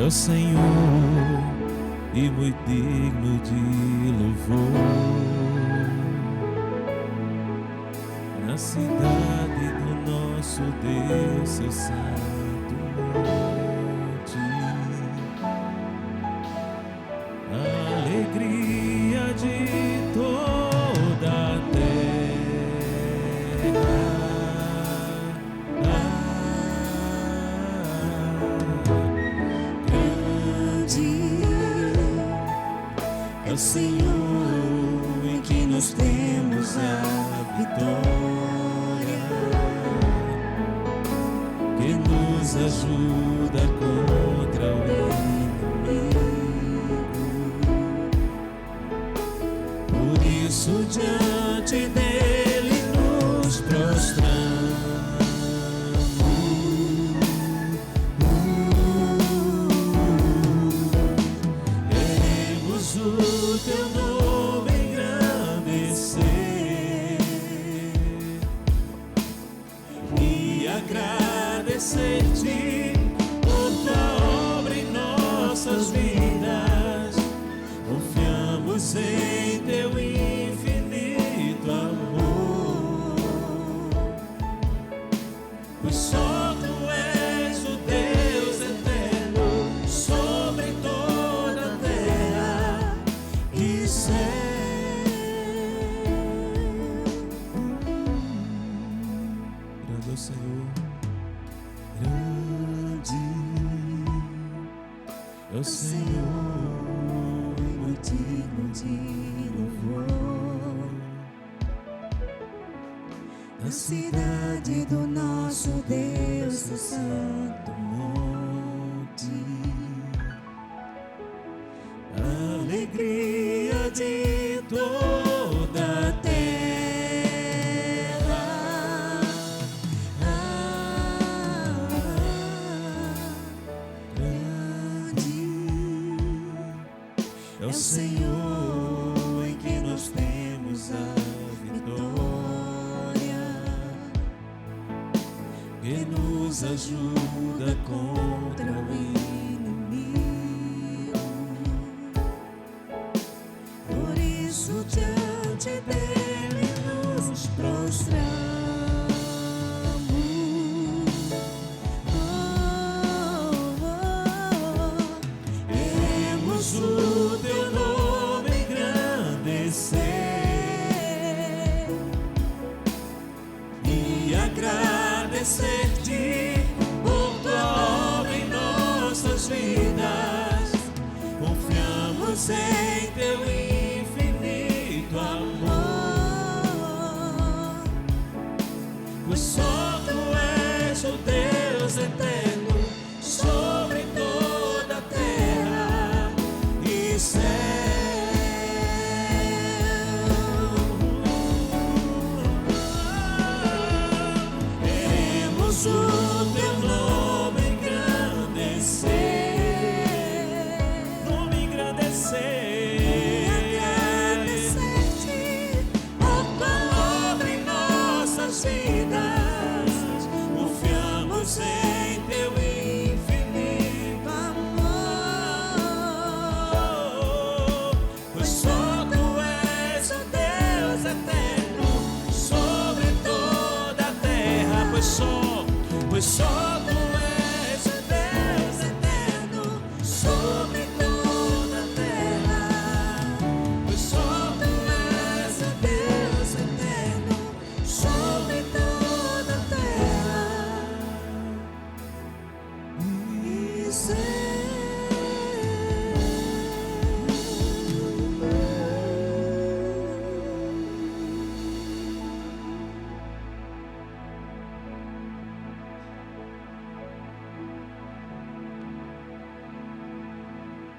o Senhor e muito digno de louvor. Na cidade do nosso Deus, seu santo monte, a alegria de toda a terra. Grande é o Senhor em que nós temos a vitória, que nos ajuda contra o inimigo. Por isso diante dele nos prostramos. Queremos o teu nome engrandecer e agradecer-te por tua obra em nossas vidas. Confiamos em teu infinito amor, pois só tu és o Deus eterno sobre toda a terra e céu. Grande é o Senhor, grande é o Senhor, Muito digno de louvor. Na cidade do nosso Deus, o santo monte, a alegria de toda a terra. grande É o Senhor em que nós temos a vitória, que nos ajuda contra o inimigo. Por isso diante dele nos prostramos. Queremos o teu nome engrandecer e agradecer-te por tua obra em nossas vidas. Confiamos em teu infinito amor, pois só tu és o Deus eterno sobre toda a terra e céu. Queremos o teu nome engrandecer, nome engrandecer, Agradecer-te por tua obra em nossas vidas. Confiamos em teu infinito amor, pois só tu és o Deus eterno sobre toda a terra. Pois só tu és o Deus eterno sobre toda a terra. Pois só tu és o Deus eterno sobre toda a terra e céu.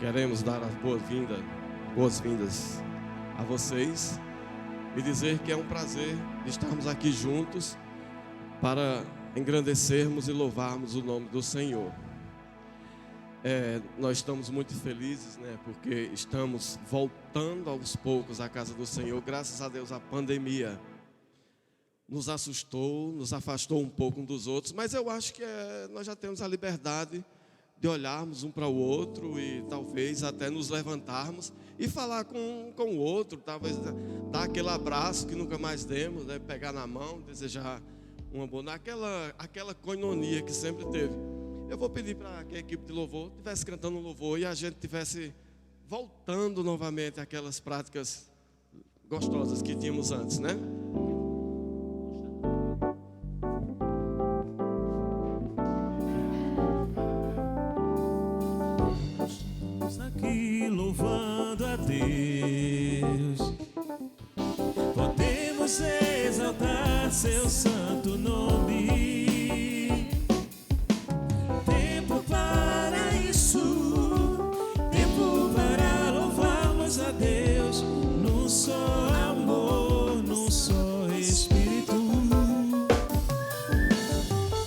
Queremos dar as boas-vindas a vocês e dizer que é um prazer estarmos aqui juntos para engrandecermos e louvarmos o nome do Senhor. Nós estamos muito felizes, porque estamos voltando aos poucos à casa do Senhor. Graças a Deus a pandemia nos assustou, nos afastou um pouco um dos outros, mas eu acho que nós já temos a liberdade de olharmos um para o outro e talvez até nos levantarmos e falar com o outro, talvez dar aquele abraço que nunca mais demos, né? Pegar na mão, desejar uma boa, aquela koinonia que sempre teve. Eu vou pedir para que a equipe de louvor estivesse cantando louvor e a gente estivesse voltando novamente àquelas práticas gostosas que tínhamos antes, né? Estamos aqui louvando a Deus, podemos exaltar seu santo nome. Tempo para isso, tempo para louvarmos a Deus, num só amor, num só Espírito.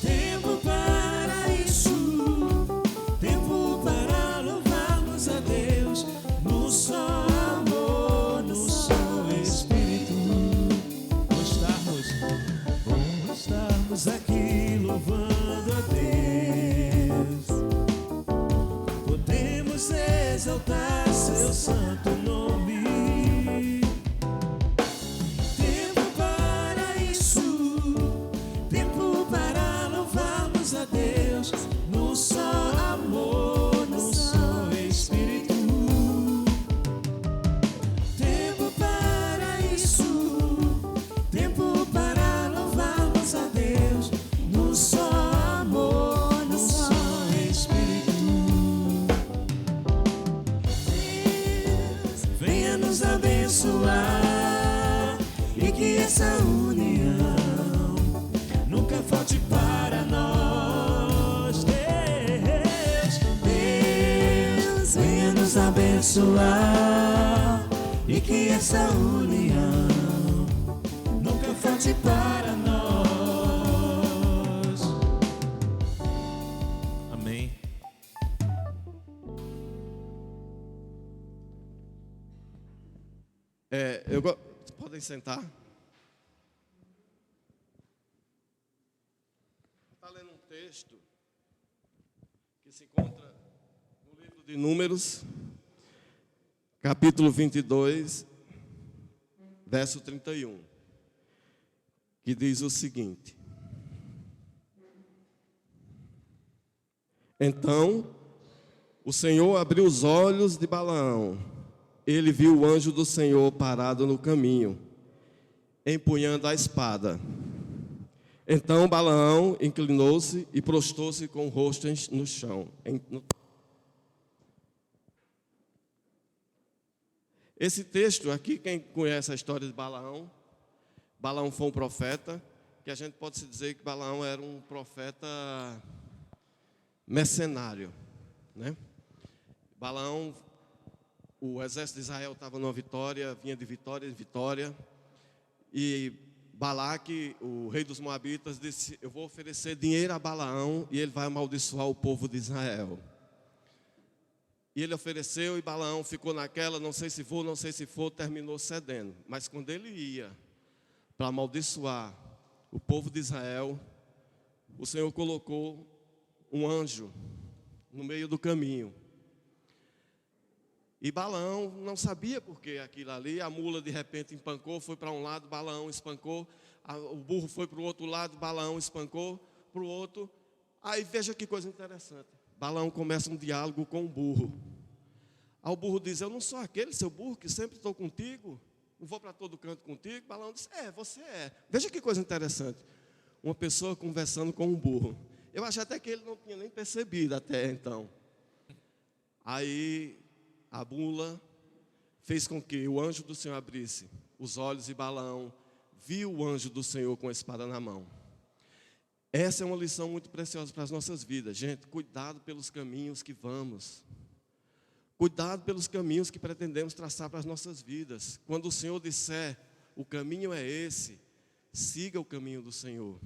Tempo para isso, tempo para louvarmos a Deus, num só amor, num só Espírito. Vamos estarmos aqui louvando a Deus, podemos exaltar seu santo nome. Tempo para isso, tempo para louvarmos a Deus, num só amor, num só Espírito. Tempo para isso, tempo para louvarmos a Deus, num só amor, num só Espírito. Deus, venha nos abençoar e que essa união nunca falte para nós. Deus, venha nos abençoar e que essa união nunca falte para nós. Amém. Podem sentar. Está lendo um texto que se encontra no livro de Números, capítulo 22, verso 31, que diz o seguinte: Então o Senhor abriu os olhos de Balaão. Ele viu o anjo do Senhor parado no caminho, empunhando a espada. Então Balaão inclinou-se e prostou-se com o rosto no chão. Esse texto aqui, quem conhece a história de Balaão, Balaão foi um profeta, que a gente pode se dizer que Balaão era um profeta mercenário, né? Balaão, o exército de Israel estava numa vitória, vinha de vitória em vitória, e Balaque, o rei dos Moabitas, disse: eu vou oferecer dinheiro a Balaão e ele vai amaldiçoar o povo de Israel. E ele ofereceu e Balaão ficou naquela, não sei se vou, não sei se for, terminou cedendo. Mas quando ele ia para amaldiçoar o povo de Israel, o Senhor colocou um anjo no meio do caminho. E Balaão não sabia por que aquilo ali. A mula de repente espancou, foi para um lado, Balaão espancou. O burro foi para o outro lado, Balaão espancou para o outro. Aí veja que coisa interessante. Balaão começa um diálogo com o burro. Aí o burro diz: eu não sou aquele seu burro que sempre estou contigo, não vou para todo canto contigo. Balaão diz: você é. Veja que coisa interessante. Uma pessoa conversando com um burro. Eu acho até que ele não tinha nem percebido até então. Aí a mula fez com que o anjo do Senhor abrisse os olhos e Balaão viu o anjo do Senhor com a espada na mão. Essa é uma lição muito preciosa para as nossas vidas. Gente, cuidado pelos caminhos que vamos. Cuidado pelos caminhos que pretendemos traçar para as nossas vidas. Quando o Senhor disser, o caminho é esse, siga o caminho do Senhor.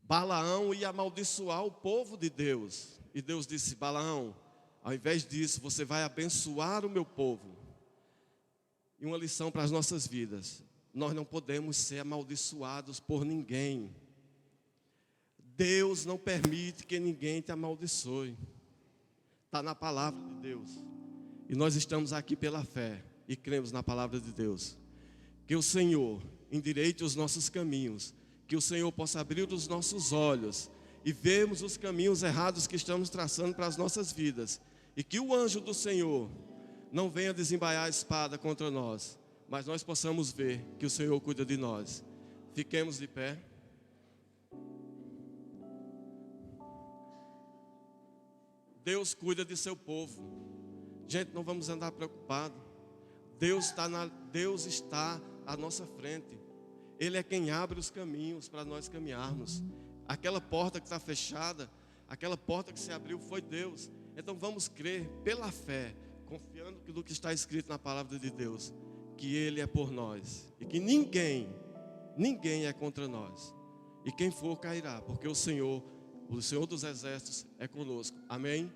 Balaão ia amaldiçoar o povo de Deus. E Deus disse: Balaão, ao invés disso, você vai abençoar o meu povo. E uma lição para as nossas vidas: nós não podemos ser amaldiçoados por ninguém. Deus não permite que ninguém te amaldiçoe. está na palavra de Deus. E nós estamos aqui pela fé e cremos na palavra de Deus. Que o Senhor endireite os nossos caminhos, que o Senhor possa abrir os nossos olhos e vermos os caminhos errados que estamos traçando para as nossas vidas. E que o anjo do Senhor não venha desembaiar a espada contra nós, mas nós possamos ver que o Senhor cuida de nós. Fiquemos de pé. Deus cuida de seu povo. Gente, não vamos andar preocupados. Deus está à nossa frente. Ele é quem abre os caminhos para nós caminharmos. Aquela porta que está fechada, aquela porta que se abriu foi Deus. Então vamos crer pela fé, confiando no que está escrito na palavra de Deus, que Ele é por nós e que ninguém é contra nós. E quem for cairá, porque o Senhor dos exércitos é conosco. Amém?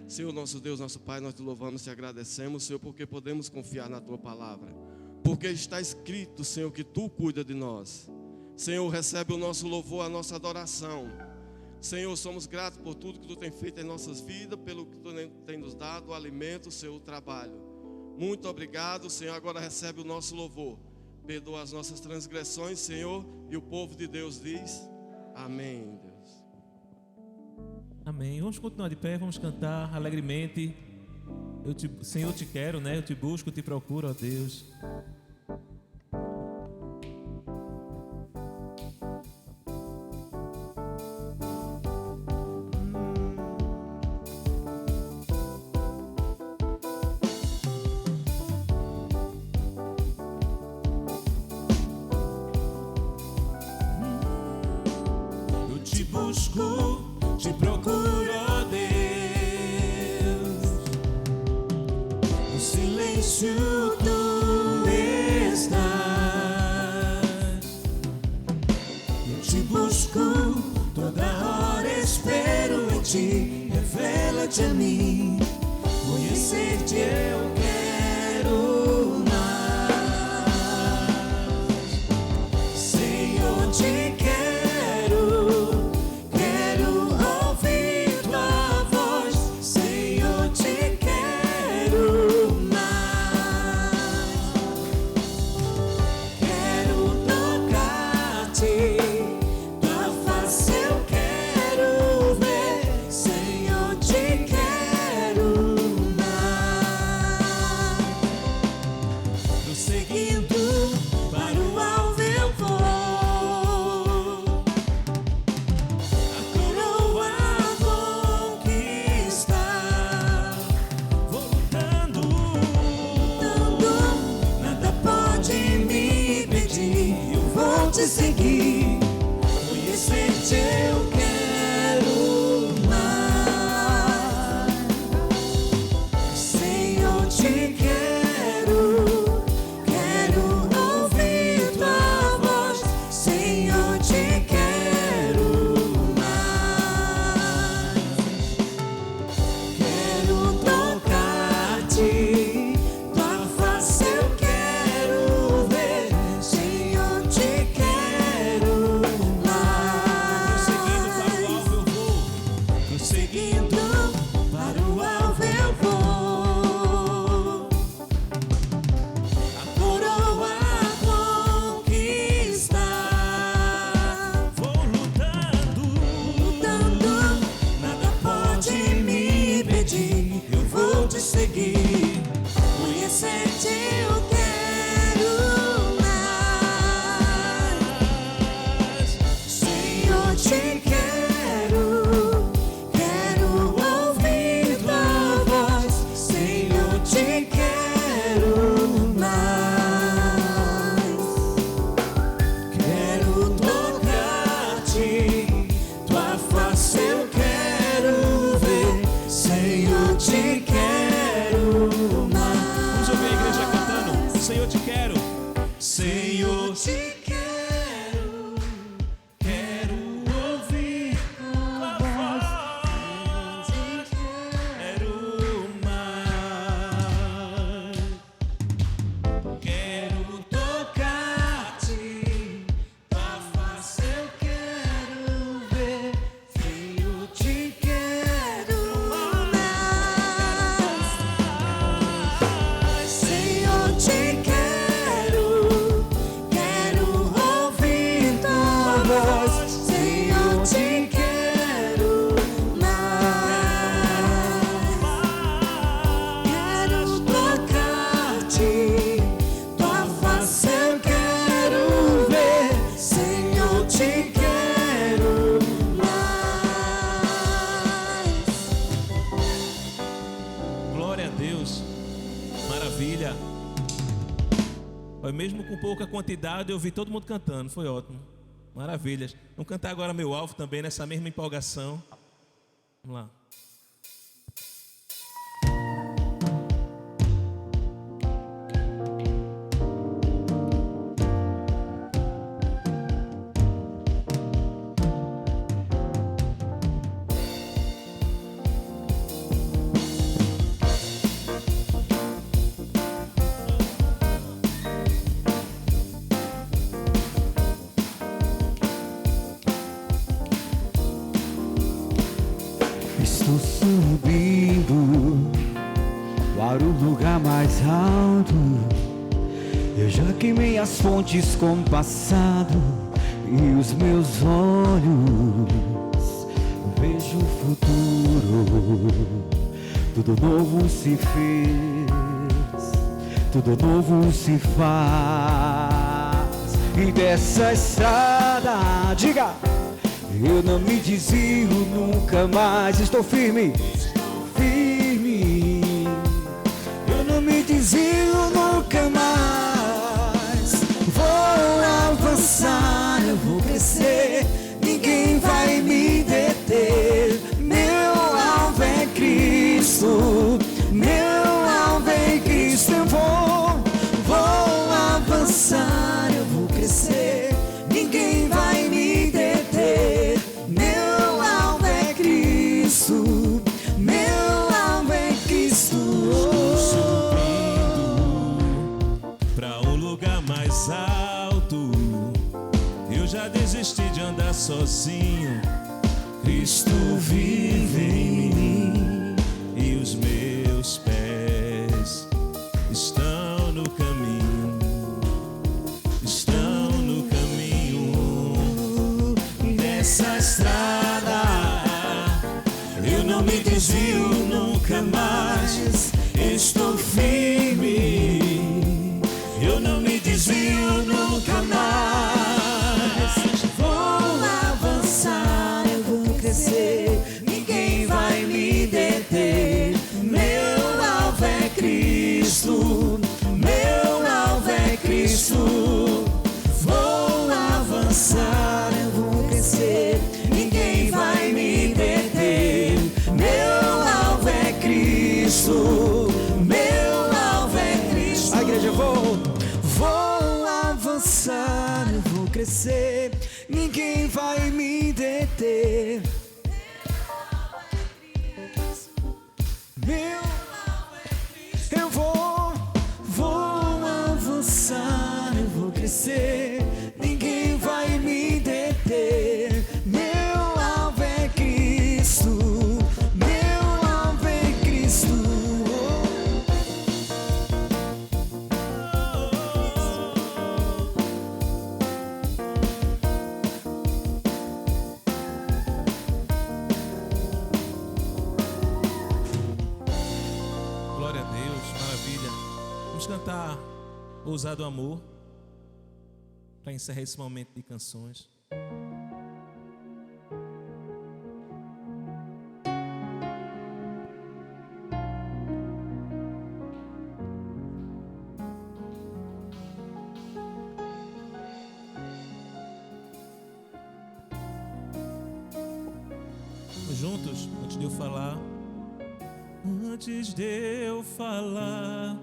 Senhor, nosso Deus, nosso Pai, nós te louvamos, te agradecemos, Senhor, porque podemos confiar na tua palavra. Porque está escrito, Senhor, que tu cuida de nós. Senhor, recebe o nosso louvor, a nossa adoração. Senhor, somos gratos por tudo que tu tem feito em nossas vidas, pelo que tu tem nos dado, o alimento, o seu trabalho. Muito obrigado, Senhor. Agora recebe o nosso louvor. Perdoa as nossas transgressões, Senhor. E o povo de Deus diz: amém, Deus. Amém. Vamos continuar de pé, vamos cantar alegremente. Senhor, eu te quero, né? Eu te busco, eu te procuro, ó Deus. Te procuro, ó Deus. No silêncio tu estás. Eu te busco, toda hora espero em ti. Revela-te a mim, conhecer-te eu quero mais. Senhor, te quero. Te seguir, conhecer-te eu quero mais. Senhor, te quero, quero ouvir tua voz. Senhor, te quero mais. Quero tocar-te, tua face eu quero ver. Senhor, te quero. Seguir, conhecer-te eu quero mais. Senhor, te quero, quero ouvir tua voz. Senhor, te quero mais. Quero tocar-te, tua face eu quero ver. Senhor, te quero. Vamos ouvir a igreja cantando. Senhor, te quero. Senhor, te quero. Quero ouvir tua voz. Quero mais. Quero tocar-te. Tua face eu quero ver. Senhor, te quero mais. com pouca quantidade, eu vi todo mundo cantando, foi ótimo. Maravilhas. Vamos cantar agora Meu Alvo também, nessa mesma empolgação. Vamos lá. Estou subindo para o lugar mais alto. Eu já queimei as fontes com o passado e os meus olhos vejo o futuro. Tudo novo se fez, tudo novo se faz. E dessa estrada, diga, eu não me desvio nunca mais. Estou firme, firme. Eu não me desvio nunca mais. Vou avançar, eu vou crescer. Ninguém vai me deter. Meu alvo é Cristo. Meu alvo é Cristo. Eu vou avançar, eu vou crescer. Ninguém vai me deter. Meu alvo é Cristo. Meu alvo é Cristo. Subindo pra um lugar mais alto. Eu já desisti de andar sozinho. Cristo vive em mim e os meus pés estão no caminho. Estão no caminho dessa estrada. Eu não me desvio nunca mais. Estou firme. Eu não me desvio nunca mais. Vou avançar, eu vou crescer. Ninguém vai me deter. Meu alvo é Cristo. Meu alvo é Cristo. Vou avançar, eu vou crescer. Ninguém vai me deter. Meu alvo é Cristo. Meu alvo é Cristo. A igreja, vou avançar, eu vou crescer. Ninguém vai me deter. Eu vou avançar, eu vou crescer. Ninguém vai me deter. Meu alvo é Cristo. Meu alvo é Cristo. Glória a Deus, maravilha. Vamos cantar Ousado Amor para encerrar esse momento de canções. Vamos juntos, antes de eu falar. Antes de eu falar,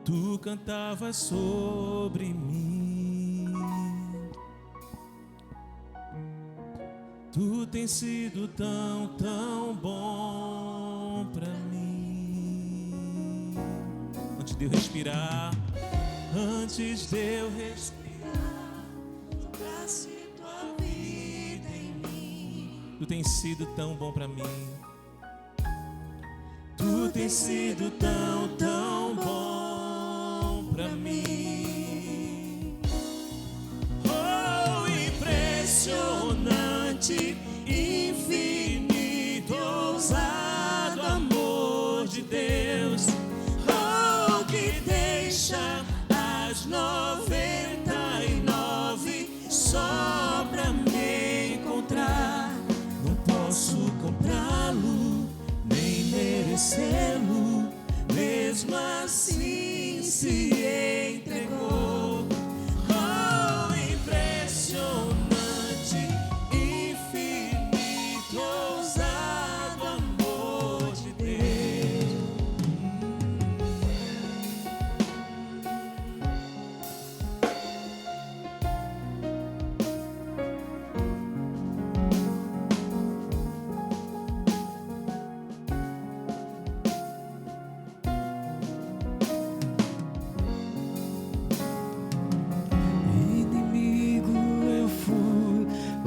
tu cantavas sobre mim. Tu tens sido tão, tão bom pra mim. Antes de eu respirar, antes de eu respirar, tocasse tua vida em mim. Tu tens sido tão bom pra mim. Tu tens sido tão, tão bom pra mim. Oh, impressionante, infinito, ousado amor de Deus. Oh, que deixa as 99 só pra me encontrar. Não posso comprá-lo, nem merecê-lo, mesmo assim se entregar.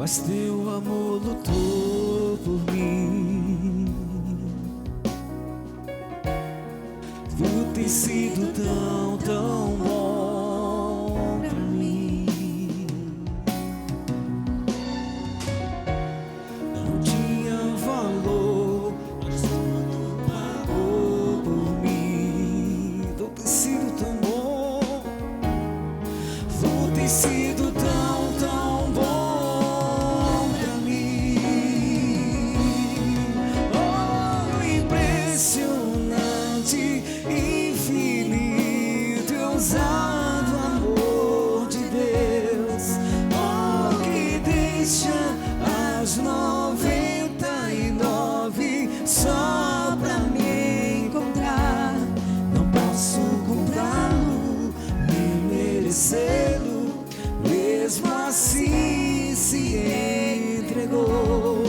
mas teu amor lutou por mim. Tu tens sido tão, tão bom pra mim. Não tinha valor, mas tu pagou por mim. Tu tens sido tão bom, tu tens sido tão, tão bom pra mim. Oh, impressionante, infinito e ousado amor de Deus. Oh, que deixa as 99 só pra me encontrar. Não posso comprá-lo, nem merecê-lo, mesmo assim se entregou.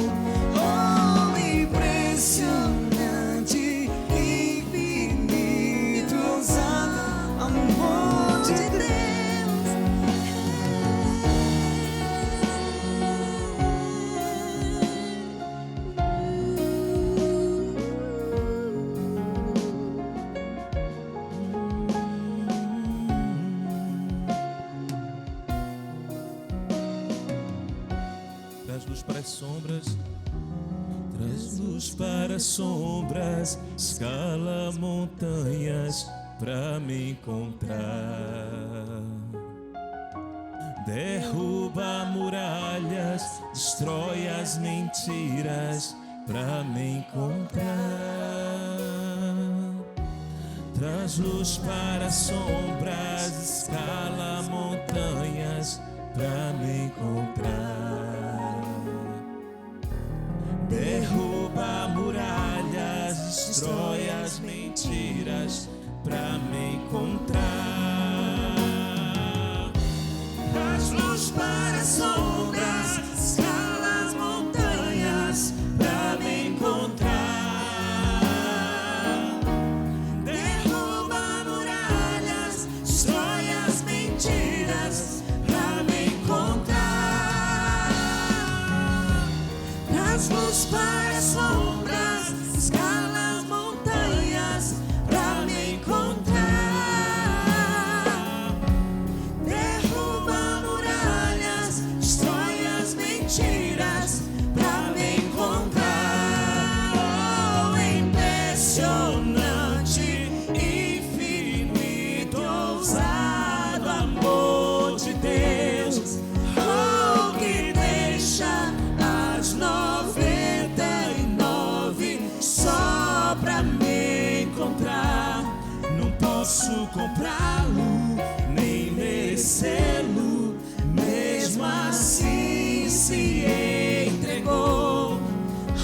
Oh, impressionante, infinito, ousado amor de Deus. Traz luz para as sombras, traz luz para as sombras, escala montanhas pra me encontrar. Derruba muralhas, destrói as mentiras pra me encontrar. Traz luz para as sombras, escala montanhas pra me encontrar. Derruba muralhas, destrói as mentiras pra me encontrar. Traz luz para as sombras, escala as montanhas pra me encontrar. Derruba muralhas, destrói as mentiras pra me encontrar. Traz luz para as sombras, escala as montanhas pra me encontrar. Derruba muralhas, destrói as mentiras pra me encontrar. Oh, impressionante, infinito, ousado amor de Deus. Oh, que deixa as 99 só pra me encontrar. Não posso comprá-lo, nem merecê-lo, mesmo assim se entregou.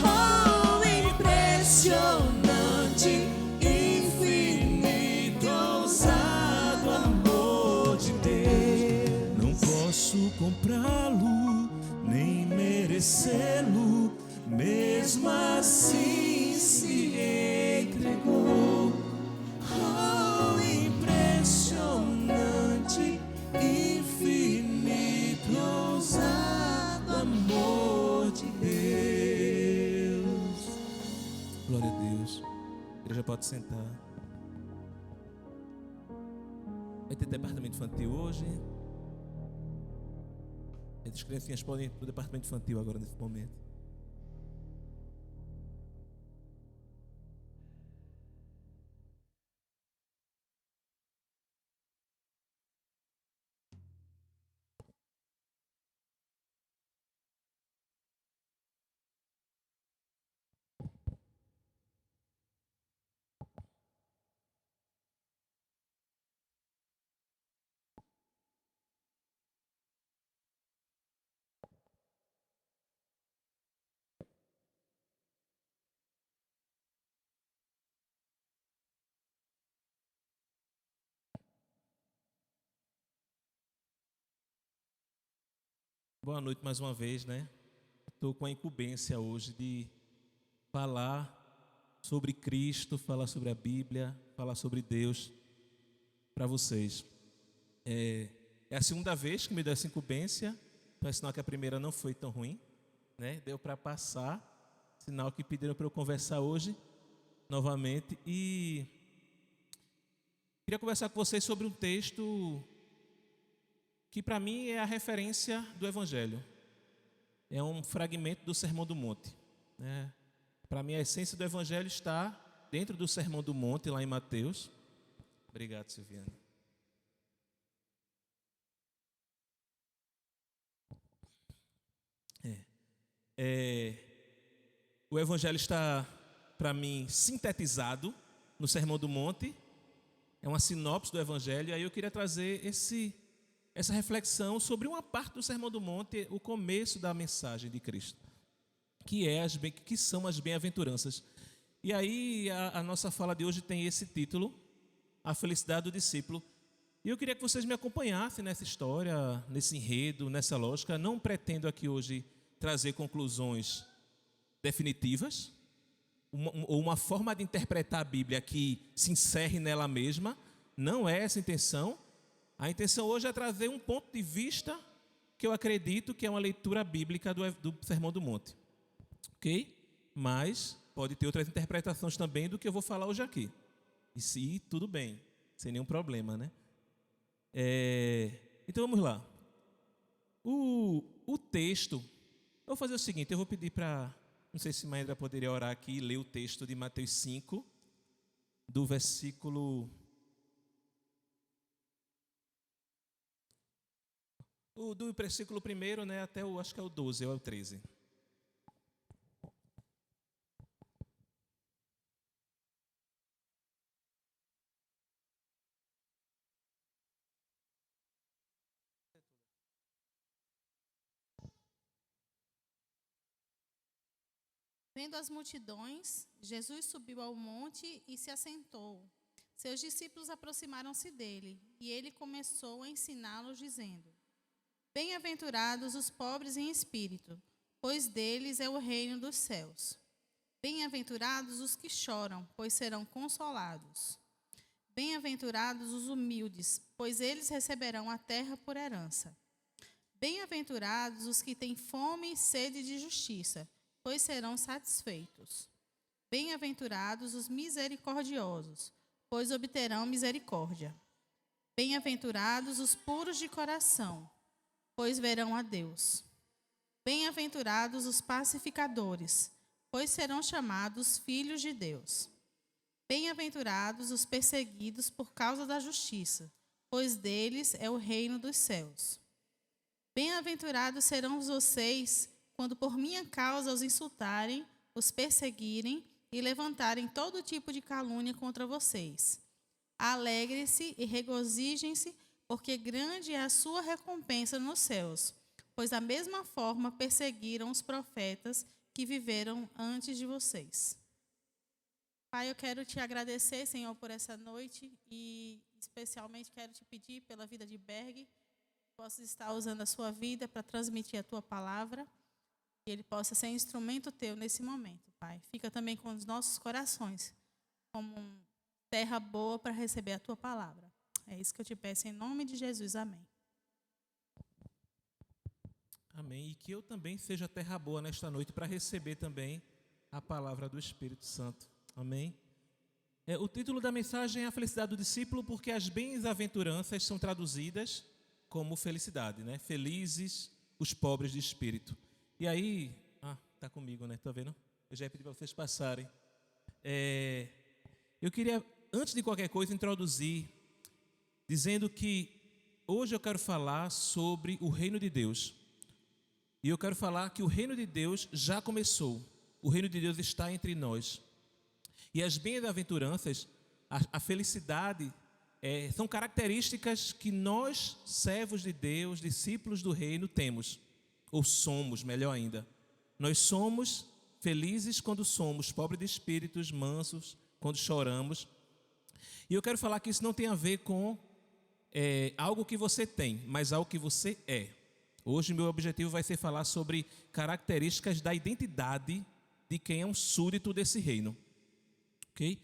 Oh, impressionante, infinito, ousado amor de Deus. Não posso comprá-lo, nem merecê-lo, mesmo assim se entregou. Oh, impressionante, infinito, ousado amor de Deus. Glória a Deus. A igreja pode sentar. Vai ter departamento infantil hoje. As criancinhas podem ir para o departamento infantil agora nesse momento. Boa noite mais uma vez, né? Estou com a incumbência hoje de falar sobre Cristo, falar sobre a Bíblia, falar sobre Deus para vocês. É a segunda vez que me dá essa incumbência Então é sinal que a primeira não foi tão ruim, né? Deu para passar, sinal que pediram para eu conversar hoje novamente. E queria conversar com vocês sobre um texto que para mim é a referência do Evangelho. É um fragmento do Sermão do Monte, né? Para mim a essência do Evangelho está dentro do Sermão do Monte, lá em Mateus. Obrigado, Silviane. O Evangelho está, para mim, sintetizado no Sermão do Monte. É uma sinopse do Evangelho. E aí eu queria trazer essa reflexão sobre uma parte do Sermão do Monte, o começo da mensagem de Cristo, que são as bem-aventuranças. E aí a nossa fala de hoje tem esse título, A Felicidade do Discípulo. E eu queria que vocês me acompanhassem nessa história, nesse enredo, nessa lógica. Não pretendo aqui hoje trazer conclusões definitivas, ou uma forma de interpretar a Bíblia que se encerre nela mesma. Não é essa a intenção. A intenção hoje é trazer um ponto de vista que eu acredito que é uma leitura bíblica do Sermão do Monte. Ok? Mas pode ter outras interpretações também do que eu vou falar hoje aqui. E se tudo bem, sem nenhum problema, né? Então vamos lá. O texto, eu vou fazer o seguinte, eu vou pedir para, não sei se Maedra poderia orar aqui e ler o texto de Mateus 5, do versículo... do versículo 1, né, até acho que é o 12, ou é o 13. Vendo as multidões, Jesus subiu ao monte e se assentou. Seus discípulos aproximaram-se dele, e ele começou a ensiná-los, dizendo: Bem-aventurados os pobres em espírito, pois deles é o reino dos céus. Bem-aventurados os que choram, pois serão consolados. Bem-aventurados os humildes, pois eles receberão a terra por herança. Bem-aventurados os que têm fome e sede de justiça, pois serão satisfeitos. Bem-aventurados os misericordiosos, pois obterão misericórdia. Bem-aventurados os puros de coração, pois verão a Deus. Bem-aventurados os pacificadores, pois serão chamados filhos de Deus. Bem-aventurados os perseguidos por causa da justiça, pois deles é o reino dos céus. Bem-aventurados serão vocês quando por minha causa os insultarem, os perseguirem e levantarem todo tipo de calúnia contra vocês. Alegre-se e regozijem-se, porque grande é a sua recompensa nos céus, pois da mesma forma perseguiram os profetas que viveram antes de vocês. Pai, eu quero te agradecer, Senhor, por essa noite e especialmente quero te pedir pela vida de Berg, que possa estar usando a sua vida para transmitir a tua palavra, que ele possa ser instrumento teu nesse momento, Pai. Fica também com os nossos corações como terra boa para receber a tua palavra. É isso que eu te peço em nome de Jesus. Amém. Amém. E que eu também seja terra boa nesta noite para receber também a palavra do Espírito Santo. Amém. O título da mensagem é A Felicidade do Discípulo, porque as bem-aventuranças são traduzidas como felicidade, né? Felizes os pobres de espírito. E aí, tá comigo, né? Tá vendo? Eu já ia pedir para vocês passarem. Eu queria, antes de qualquer coisa, introduzir, dizendo que hoje eu quero falar sobre o reino de Deus. E eu quero falar que o reino de Deus já começou. O reino de Deus está entre nós. E as bem-aventuranças, a felicidade, são características que nós, servos de Deus, discípulos do reino, temos. Ou somos, melhor ainda. Nós somos felizes quando somos pobres de espíritos, mansos, quando choramos. E eu quero falar que isso não tem a ver com algo que você tem, mas algo que você é. Hoje meu objetivo vai ser falar sobre características da identidade de quem é um súdito desse reino. Ok?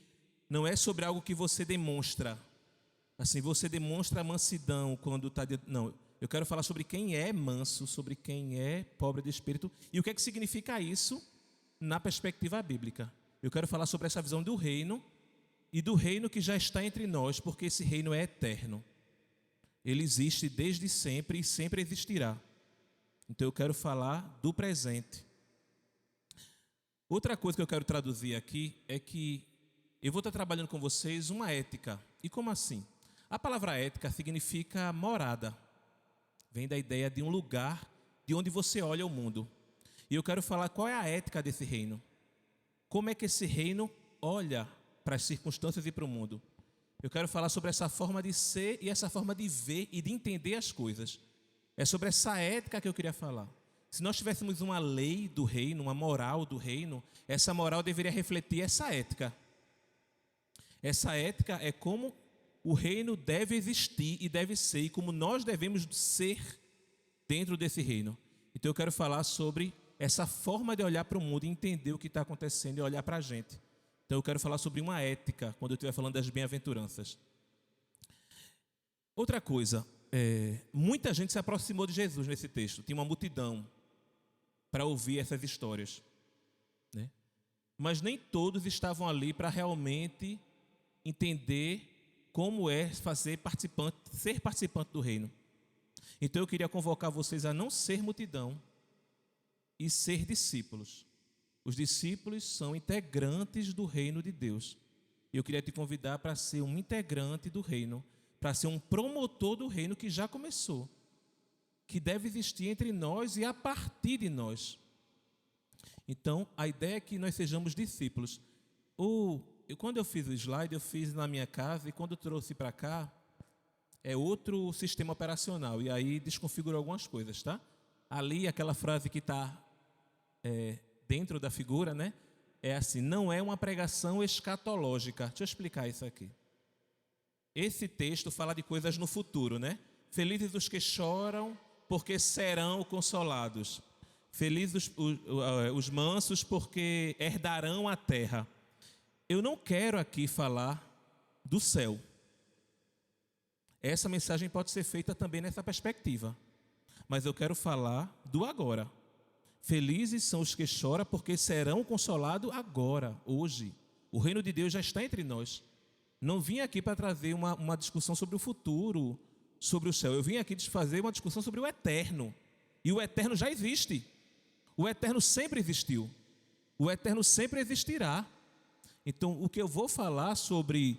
Não é sobre algo que você demonstra. Assim, você demonstra mansidão quando está... Não, Eu quero falar sobre quem é manso, sobre quem é pobre de espírito e o que é que significa isso na perspectiva bíblica. Eu quero falar sobre essa visão do reino e do reino que já está entre nós, porque esse reino é eterno. Ele existe desde sempre e sempre existirá. Então eu quero falar do presente. Outra coisa que eu quero traduzir aqui é que eu vou estar trabalhando com vocês uma ética. E como assim? A palavra ética significa morada. Vem da ideia de um lugar de onde você olha o mundo. E eu quero falar qual é a ética desse reino. Como é que esse reino olha para as circunstâncias e para o mundo. Eu quero falar sobre essa forma de ser e essa forma de ver e de entender as coisas. É sobre essa ética que eu queria falar. Se nós tivéssemos uma lei do reino, uma moral do reino, essa moral deveria refletir essa ética. Essa ética é como o reino deve existir e deve ser, e como nós devemos ser dentro desse reino. Então eu quero falar sobre essa forma de olhar para o mundo e entender o que está acontecendo e olhar para a gente. Então eu quero falar sobre uma ética, quando eu estiver falando das bem-aventuranças. Outra coisa, muita gente se aproximou de Jesus nesse texto. Tinha uma multidão para ouvir essas histórias, né? Mas nem todos estavam ali para realmente entender como é ser participante do reino. Então eu queria convocar vocês a não ser multidão e ser discípulos. Os discípulos são integrantes do reino de Deus. Eu queria te convidar para ser um integrante do reino, para ser um promotor do reino que já começou, que deve existir entre nós e a partir de nós. Então, a ideia é que nós sejamos discípulos. Quando eu fiz o slide, eu fiz na minha casa, e quando eu trouxe para cá, é outro sistema operacional, e aí desconfigurou algumas coisas, tá? Ali, aquela frase que está dentro da figura, né? É assim, não é uma pregação escatológica. Deixa eu explicar isso aqui. Esse texto fala de coisas no futuro, né? Felizes os que choram, porque serão consolados. Felizes os mansos, porque herdarão a terra. Eu não quero aqui falar do céu. Essa mensagem pode ser feita também nessa perspectiva. Mas eu quero falar do agora. Felizes são os que choram, porque serão consolados agora, hoje. O reino de Deus já está entre nós. Não vim aqui para trazer uma discussão sobre o futuro, sobre o céu. Eu vim aqui fazer uma discussão sobre o eterno. E o eterno já existe. O eterno sempre existiu. O eterno sempre existirá. Então, o que eu vou falar sobre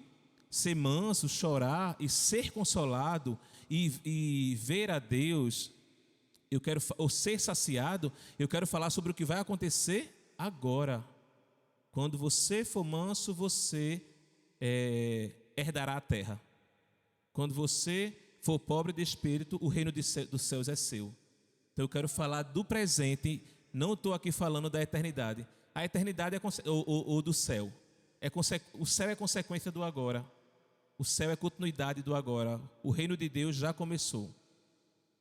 ser manso, chorar e ser consolado e ver a Deus, ou ser saciado, eu quero falar sobre o que vai acontecer agora. Quando você for manso, você herdará a terra. Quando você for pobre de espírito, o reino dos céus é seu. Então eu quero falar do presente, não estou aqui falando da eternidade. A eternidade ou do céu. O céu é consequência do agora. O céu é continuidade do agora. O reino de Deus já começou.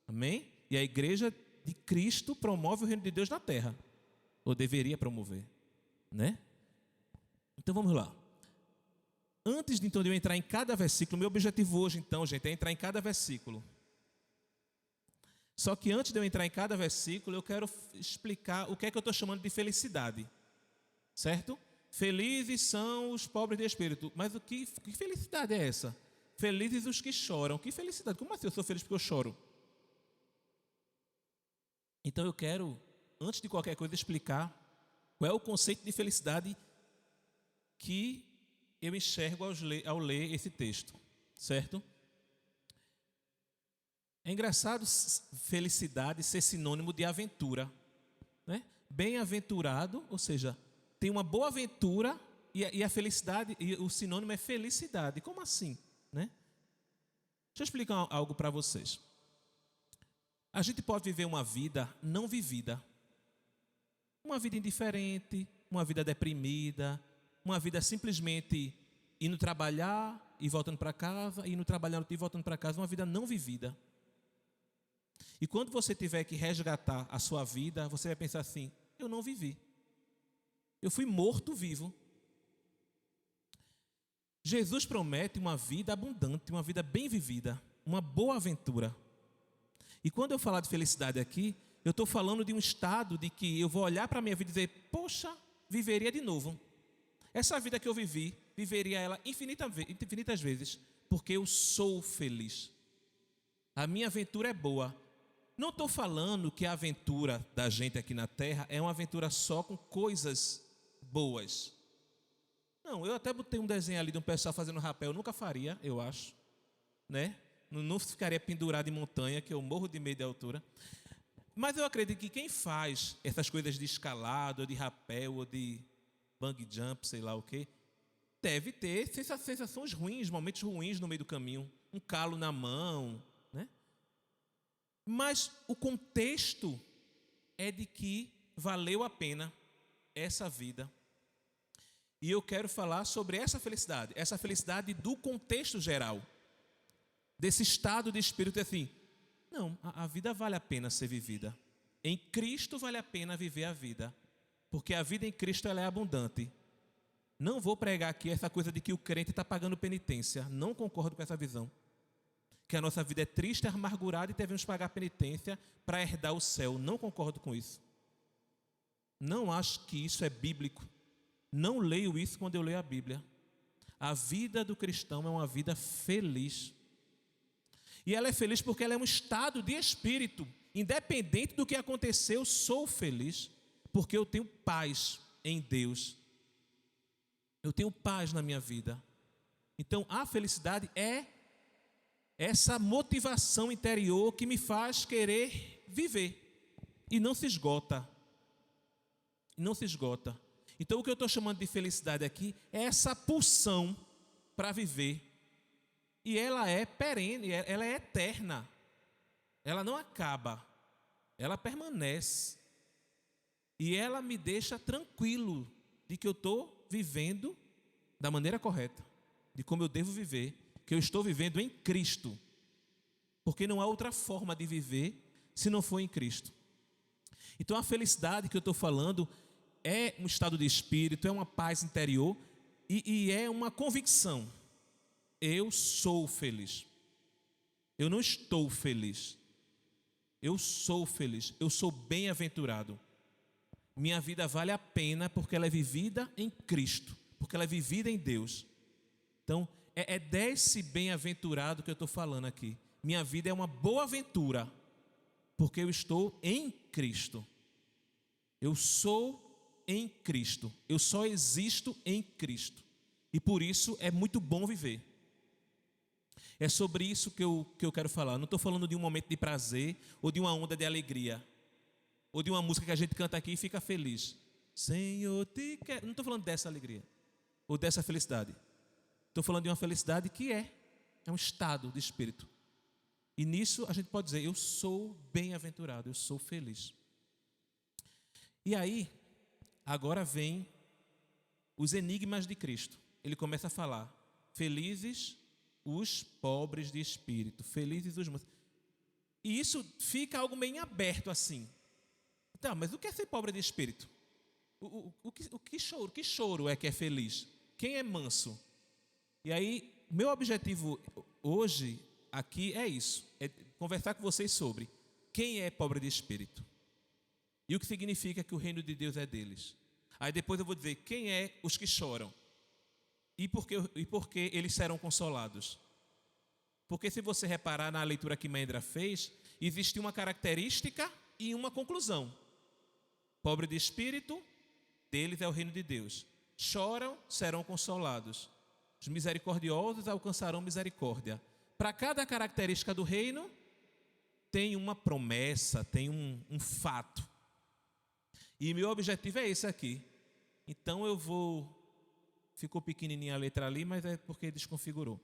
Amém? E a igreja de Cristo promove o reino de Deus na terra. Ou deveria promover, né? Então vamos lá. Antes de eu entrar em cada versículo, meu objetivo hoje então, gente, é entrar em cada versículo. Só que antes de eu entrar em cada versículo, eu quero explicar o que é que eu estou chamando de felicidade. Certo? Felizes são os pobres de espírito. Mas que felicidade é essa? Felizes os que choram. Que felicidade? Como assim eu sou feliz porque eu choro? Então eu quero, antes de qualquer coisa, explicar qual é o conceito de felicidade que eu enxergo ao ler esse texto. Certo? É engraçado felicidade ser sinônimo de aventura, né? Bem-aventurado, ou seja, tem uma boa aventura e a felicidade, e o sinônimo é felicidade. Como assim, né? Deixa eu explicar algo para vocês. A gente pode viver uma vida não vivida, uma vida indiferente, uma vida deprimida, uma vida simplesmente indo trabalhar e voltando para casa, indo trabalhar e voltando para casa, uma vida não vivida. E quando você tiver que resgatar a sua vida, você vai pensar assim: eu não vivi. Eu fui morto vivo. Jesus promete uma vida abundante, uma vida bem vivida, uma boa aventura. E quando eu falar de felicidade aqui, eu estou falando de um estado de que eu vou olhar para a minha vida e dizer, poxa, viveria de novo. Essa vida que eu vivi, viveria ela infinitas vezes, porque eu sou feliz. A minha aventura é boa. Não estou falando que a aventura da gente aqui na Terra é uma aventura só com coisas boas. Não, eu até botei um desenho ali de um pessoal fazendo rapel, eu nunca faria, eu acho, né? Não ficaria pendurado em montanha, que eu morro de medo de altura. Mas eu acredito que quem faz essas coisas de escalada, ou de rapel, ou de bungee jump, sei lá o quê, deve ter sensações ruins, momentos ruins no meio do caminho, um calo na mão, né? Mas o contexto é de que valeu a pena essa vida. E eu quero falar sobre essa felicidade do contexto geral, desse estado de espírito assim, não, a vida vale a pena ser vivida. Em Cristo vale a pena viver a vida, porque a vida em Cristo ela é abundante. Não vou pregar aqui essa coisa de que o crente está pagando penitência, não concordo com essa visão. Que a nossa vida é triste, amargurada e devemos pagar penitência para herdar o céu. Não concordo com isso. Não acho que isso é bíblico. Não leio isso quando eu leio a Bíblia. A vida do cristão é uma vida feliz. E ela é feliz porque ela é um estado de espírito. Independente do que aconteceu, eu sou feliz. Porque eu tenho paz em Deus. Eu tenho paz na minha vida. Então a felicidade é essa motivação interior que me faz querer viver. E não se esgota. Não se esgota. Então o que eu estou chamando de felicidade aqui é essa pulsão para viver. E ela é perene, ela é eterna. Ela não acaba. Ela permanece. E ela me deixa tranquilo de que eu estou vivendo da maneira correta. De como eu devo viver. Que eu estou vivendo em Cristo. Porque não há outra forma de viver se não for em Cristo. Então a felicidade que eu estou falando é um estado de espírito, é uma paz interior e é uma convicção. Eu sou feliz. Eu não estou feliz. Eu sou feliz. Eu sou bem-aventurado. Minha vida vale a pena porque ela é vivida em Cristo. Porque ela é vivida em Deus. Então, é desse bem-aventurado que eu estou falando aqui. Minha vida é uma boa aventura. Porque eu estou em Cristo. Eu sou em Cristo. Eu só existo em Cristo. E por isso é muito bom viver. É sobre isso que eu quero falar. Não estou falando de um momento de prazer, ou de uma onda de alegria, ou de uma música que a gente canta aqui e fica feliz. Senhor, te quero. Não estou falando dessa alegria, ou dessa felicidade. Estou falando de uma felicidade que é um estado de espírito. E nisso a gente pode dizer, eu sou bem-aventurado, eu sou feliz. E aí, agora vem os enigmas de Cristo. Ele começa a falar, felizes os pobres de espírito, felizes os mansos. E isso fica algo meio aberto assim. Então, mas o que é ser pobre de espírito? Que choro é que é feliz? Quem é manso? E aí, meu objetivo hoje aqui é isso, é conversar com vocês sobre quem é pobre de espírito e o que significa que o reino de Deus é deles. Aí depois eu vou dizer quem é os que choram e por que eles serão consolados. Porque se você reparar na leitura que Maendra fez, existe uma característica e uma conclusão. Pobre de espírito, deles é o reino de Deus. Choram, serão consolados. Os misericordiosos alcançarão misericórdia. Para cada característica do reino, tem uma promessa, tem um fato. E meu objetivo é esse aqui. Então eu vou... Ficou pequenininha a letra ali, mas é porque desconfigurou.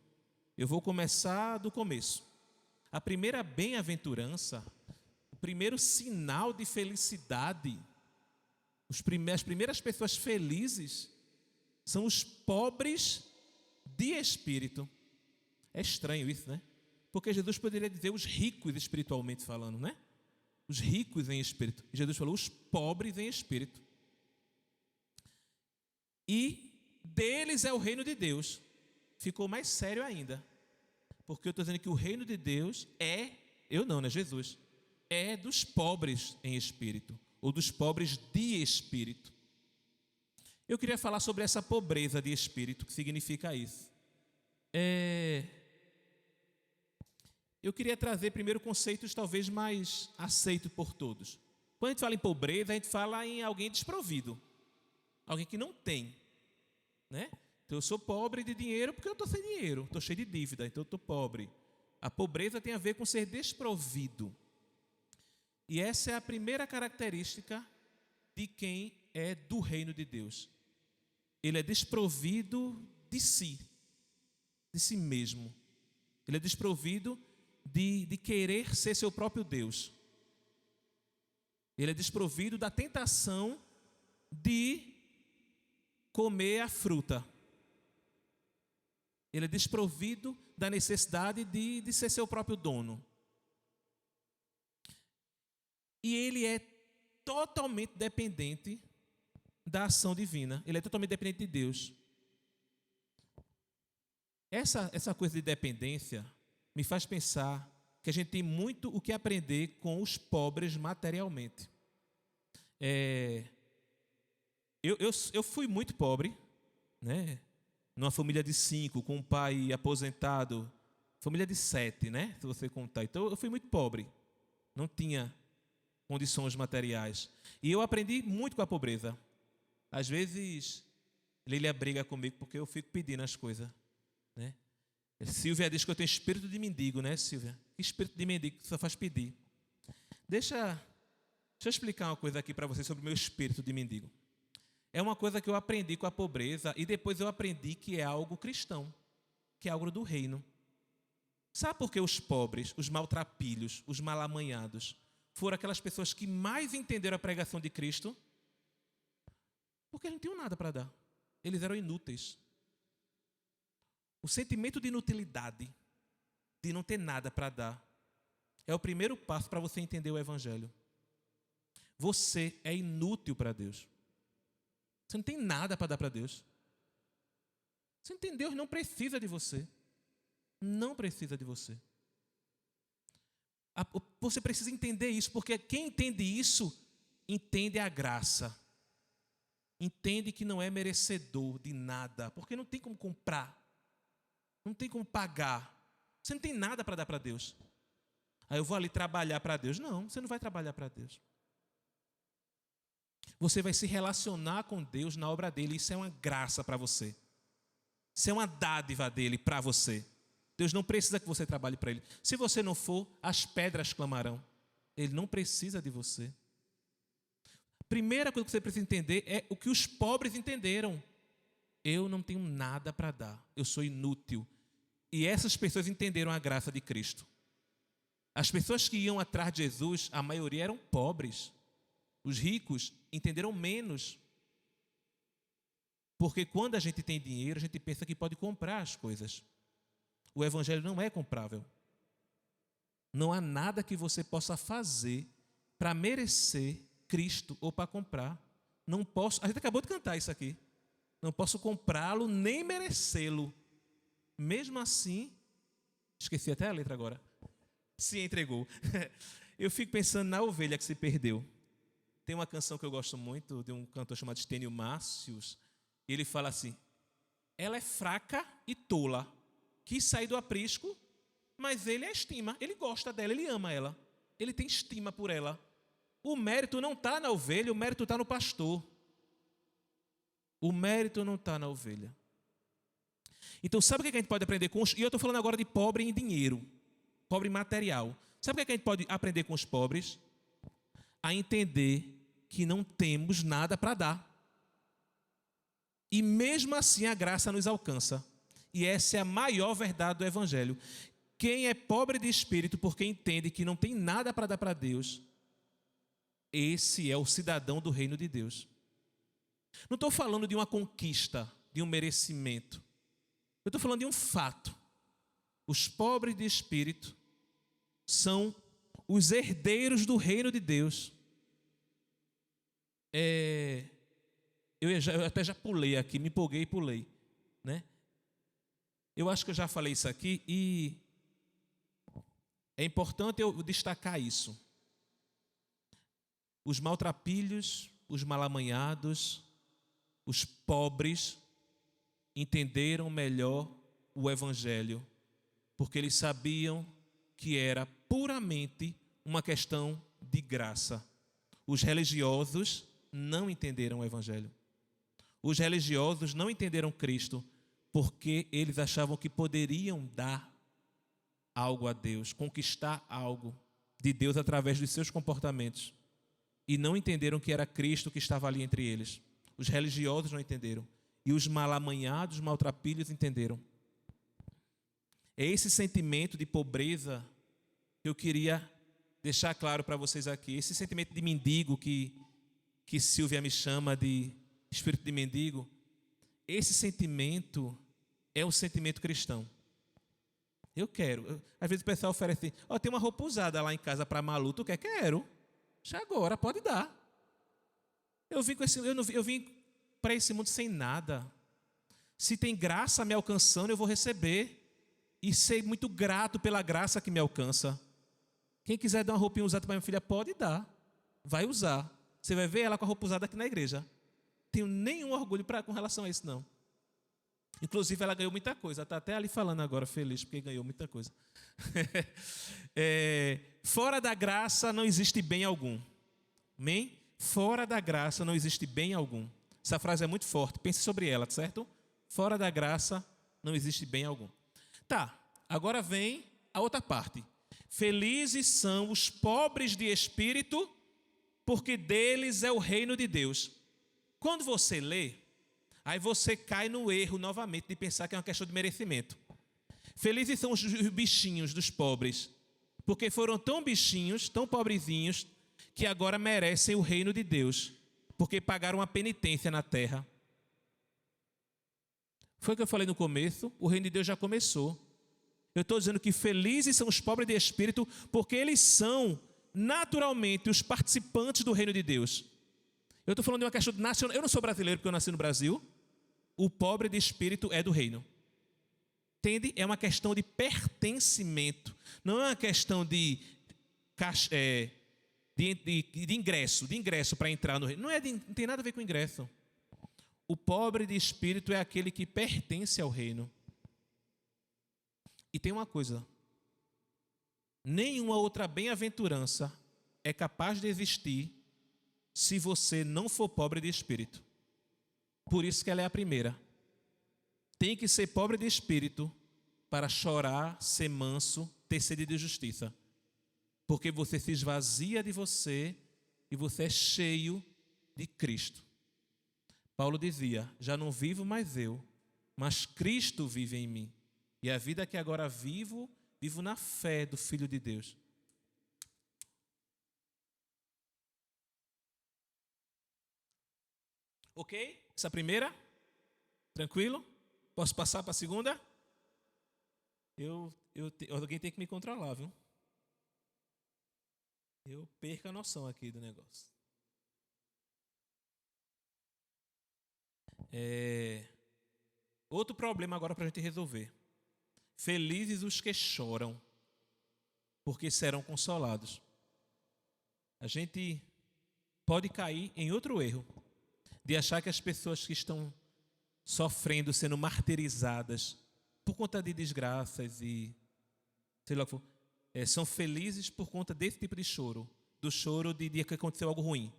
Eu vou começar do começo. A primeira bem-aventurança, o primeiro sinal de felicidade, as primeiras pessoas felizes são os pobres de espírito. É estranho isso, né? Porque Jesus poderia dizer os ricos espiritualmente falando, né? Os ricos em espírito. E Jesus falou os pobres em espírito. E deles é o reino de Deus. Ficou mais sério ainda. Porque eu estou dizendo que o reino de Deus é... Eu não, né? Jesus. é dos pobres em espírito, ou dos pobres de espírito. Eu queria falar sobre essa pobreza de espírito, que significa isso. Eu queria trazer primeiro conceitos talvez mais aceitos por todos. Quando a gente fala em pobreza, a gente fala em alguém desprovido, alguém que não tem, né? Então eu sou pobre de dinheiro porque eu estou sem dinheiro, estou cheio de dívida, então eu estou pobre. A pobreza tem a ver com ser desprovido. E essa é a primeira característica de quem é do reino de Deus. Ele é desprovido de si mesmo. Ele é desprovido de querer ser seu próprio Deus. Ele é desprovido da tentação de comer a fruta. Ele é desprovido da necessidade de ser seu próprio dono. E ele é totalmente dependente da ação divina. Ele é totalmente dependente de Deus. Essa coisa de dependência me faz pensar que a gente tem muito o que aprender com os pobres materialmente. Eu fui muito pobre, né? Numa família de 5, com um pai aposentado, família de 7, né? Se você contar. Então eu fui muito pobre, não tinha condições materiais. E eu aprendi muito com a pobreza. Às vezes, Lília briga comigo porque eu fico pedindo as coisas, né? Silvia diz que eu tenho espírito de mendigo, né, Silvia? Que espírito de mendigo que só faz pedir? Deixa eu explicar uma coisa aqui para vocês sobre o meu espírito de mendigo. É uma coisa que eu aprendi com a pobreza e depois eu aprendi que é algo cristão, que é algo do reino. Sabe por que os pobres, os maltrapilhos, os malamanhados foram aquelas pessoas que mais entenderam a pregação de Cristo? Porque eles não tinham nada para dar. Eles eram inúteis. O sentimento de inutilidade, de não ter nada para dar, é o primeiro passo para você entender o Evangelho. Você é inútil para Deus. Você não tem nada para dar para Deus. Você entendeu? Deus não precisa de você. Não precisa de você. Você precisa entender isso, porque quem entende isso, entende a graça. Entende que não é merecedor de nada, porque não tem como comprar. Não tem como pagar. Você não tem nada para dar para Deus. Aí eu vou ali trabalhar para Deus. Não, você não vai trabalhar para Deus. Você vai se relacionar com Deus na obra dele. Isso é uma graça para você. Isso é uma dádiva dele para você. Deus não precisa que você trabalhe para ele. Se você não for, as pedras clamarão. Ele não precisa de você. Primeira coisa que você precisa entender é o que os pobres entenderam. Eu não tenho nada para dar. Eu sou inútil. E essas pessoas entenderam a graça de Cristo. As pessoas que iam atrás de Jesus, a maioria eram pobres. Os ricos entenderam menos. Porque quando a gente tem dinheiro, a gente pensa que pode comprar as coisas. O Evangelho não é comprável. Não há nada que você possa fazer para merecer Cristo ou para comprar. Não posso. A gente acabou de cantar isso aqui. Não posso comprá-lo nem merecê-lo. Mesmo assim, esqueci até a letra agora. Se entregou. Eu fico pensando na ovelha que se perdeu. Tem uma canção que eu gosto muito, de um cantor chamado Estênio Márcios. Ele fala assim: ela é fraca e tola, quis sair do aprisco, mas ele a estima, ele gosta dela, ele ama ela, ele tem estima por ela. O mérito não está na ovelha, o mérito está no pastor. O mérito não está na ovelha. Então, sabe o que a gente pode aprender com os... E eu estou falando agora de pobre em dinheiro, pobre em material. Sabe o que a gente pode aprender com os pobres? A entender que não temos nada para dar. E mesmo assim a graça nos alcança. E essa é a maior verdade do Evangelho. Quem é pobre de espírito porque entende que não tem nada para dar para Deus, esse é o cidadão do reino de Deus. Não estou falando de uma conquista, de um merecimento. Eu estou falando de um fato. Os pobres de espírito são os herdeiros do reino de Deus. Eu até já pulei aqui, me empolguei e pulei, né? Eu acho que eu já falei isso aqui e é importante eu destacar isso. Os maltrapilhos, os malamanhados, os pobres entenderam melhor o Evangelho, porque eles sabiam que era puramente uma questão de graça. Os religiosos não entenderam o Evangelho. Os religiosos não entenderam Cristo porque eles achavam que poderiam dar algo a Deus, conquistar algo de Deus através dos seus comportamentos. E não entenderam que era Cristo que estava ali entre eles. Os religiosos não entenderam. E os malamanhados, maltrapilhos entenderam. É esse sentimento de pobreza que eu queria deixar claro para vocês aqui. Esse sentimento de mendigo que Silvia me chama de espírito de mendigo. Esse sentimento é um sentimento cristão. Eu quero. Às vezes o pessoal oferece, tem uma roupa usada lá em casa para Malu, tu quer? Quero. Já agora, pode dar. Eu vim para esse mundo sem nada. Se tem graça me alcançando, eu vou receber. E ser muito grato pela graça que me alcança. Quem quiser dar uma roupinha usada para minha filha, pode dar. Vai usar. Você vai ver ela com a roupa usada aqui na igreja. Tenho nenhum orgulho com relação a isso, não. Inclusive, ela ganhou muita coisa. Está até ali falando agora, feliz, porque ganhou muita coisa. Fora da graça não existe bem algum. Amém? Fora da graça não existe bem algum. Essa frase é muito forte. Pense sobre ela, certo? Fora da graça não existe bem algum. Tá, agora vem a outra parte. Felizes são os pobres de espírito, porque deles é o reino de Deus. Quando você lê, aí você cai no erro novamente de pensar que é uma questão de merecimento. Felizes são os bichinhos dos pobres, porque foram tão bichinhos, tão pobrezinhos, que agora merecem o reino de Deus, porque pagaram uma penitência na terra. Foi o que eu falei no começo, o reino de Deus já começou. Eu estou dizendo que felizes são os pobres de espírito, porque eles são naturalmente os participantes do reino de Deus. Eu estou falando de uma questão nacional. Eu não sou brasileiro porque eu nasci no Brasil. O pobre de espírito é do reino. Entende? É uma questão de pertencimento. Não é uma questão de ingresso para entrar no reino. Não tem nada a ver com ingresso. O pobre de espírito é aquele que pertence ao reino. E tem uma coisa. Nenhuma outra bem-aventurança é capaz de existir se você não for pobre de espírito. Por isso que ela é a primeira. Tem que ser pobre de espírito para chorar, ser manso, ter sede de justiça. Porque você se esvazia de você e você é cheio de Cristo. Paulo dizia, já não vivo mais eu, mas Cristo vive em mim. E a vida que agora vivo na fé do Filho de Deus. Ok? Essa primeira? Tranquilo? Posso passar para a segunda? Alguém tem que me controlar, viu? Eu perco a noção aqui do negócio. Outro problema agora para a gente resolver. Felizes os que choram, porque serão consolados. A gente pode cair em outro erro, de achar que as pessoas que estão sofrendo, sendo martirizadas por conta de desgraças e sei lá o que for, são felizes por conta desse tipo de choro, do choro de dia que aconteceu algo ruim.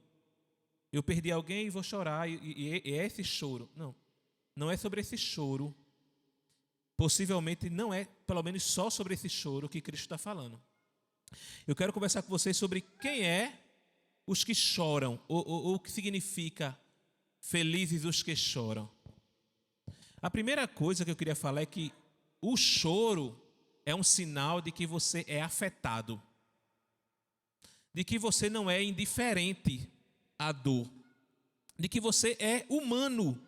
Eu perdi alguém e vou chorar, e é esse choro. Não é sobre esse choro. Possivelmente não é, pelo menos só sobre esse choro que Cristo está falando. Eu quero conversar com vocês sobre quem é os que choram, ou o que significa felizes os que choram. A primeira coisa que eu queria falar é que o choro é um sinal de que você é afetado, de que você não é indiferente à dor, de que você é humano,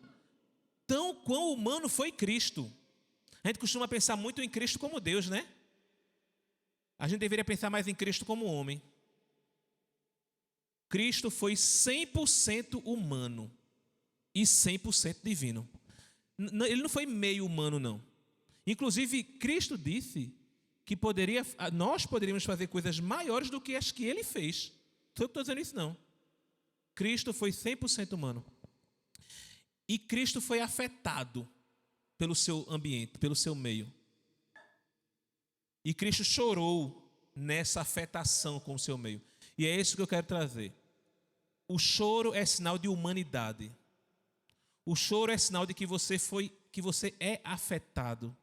tão quão humano foi Cristo. A gente costuma pensar muito em Cristo como Deus, né? A gente deveria pensar mais em Cristo como homem. Cristo foi 100% humano e 100% divino. Ele não foi meio humano, não. Inclusive, Cristo disse que nós poderíamos fazer coisas maiores do que as que ele fez. Não sou eu que estou dizendo isso, não. Cristo foi 100% humano. E Cristo foi afetado pelo seu ambiente, pelo seu meio. E Cristo chorou nessa afetação com o seu meio. E é isso que eu quero trazer. O choro é sinal de humanidade. O choro é sinal de que você é afetado,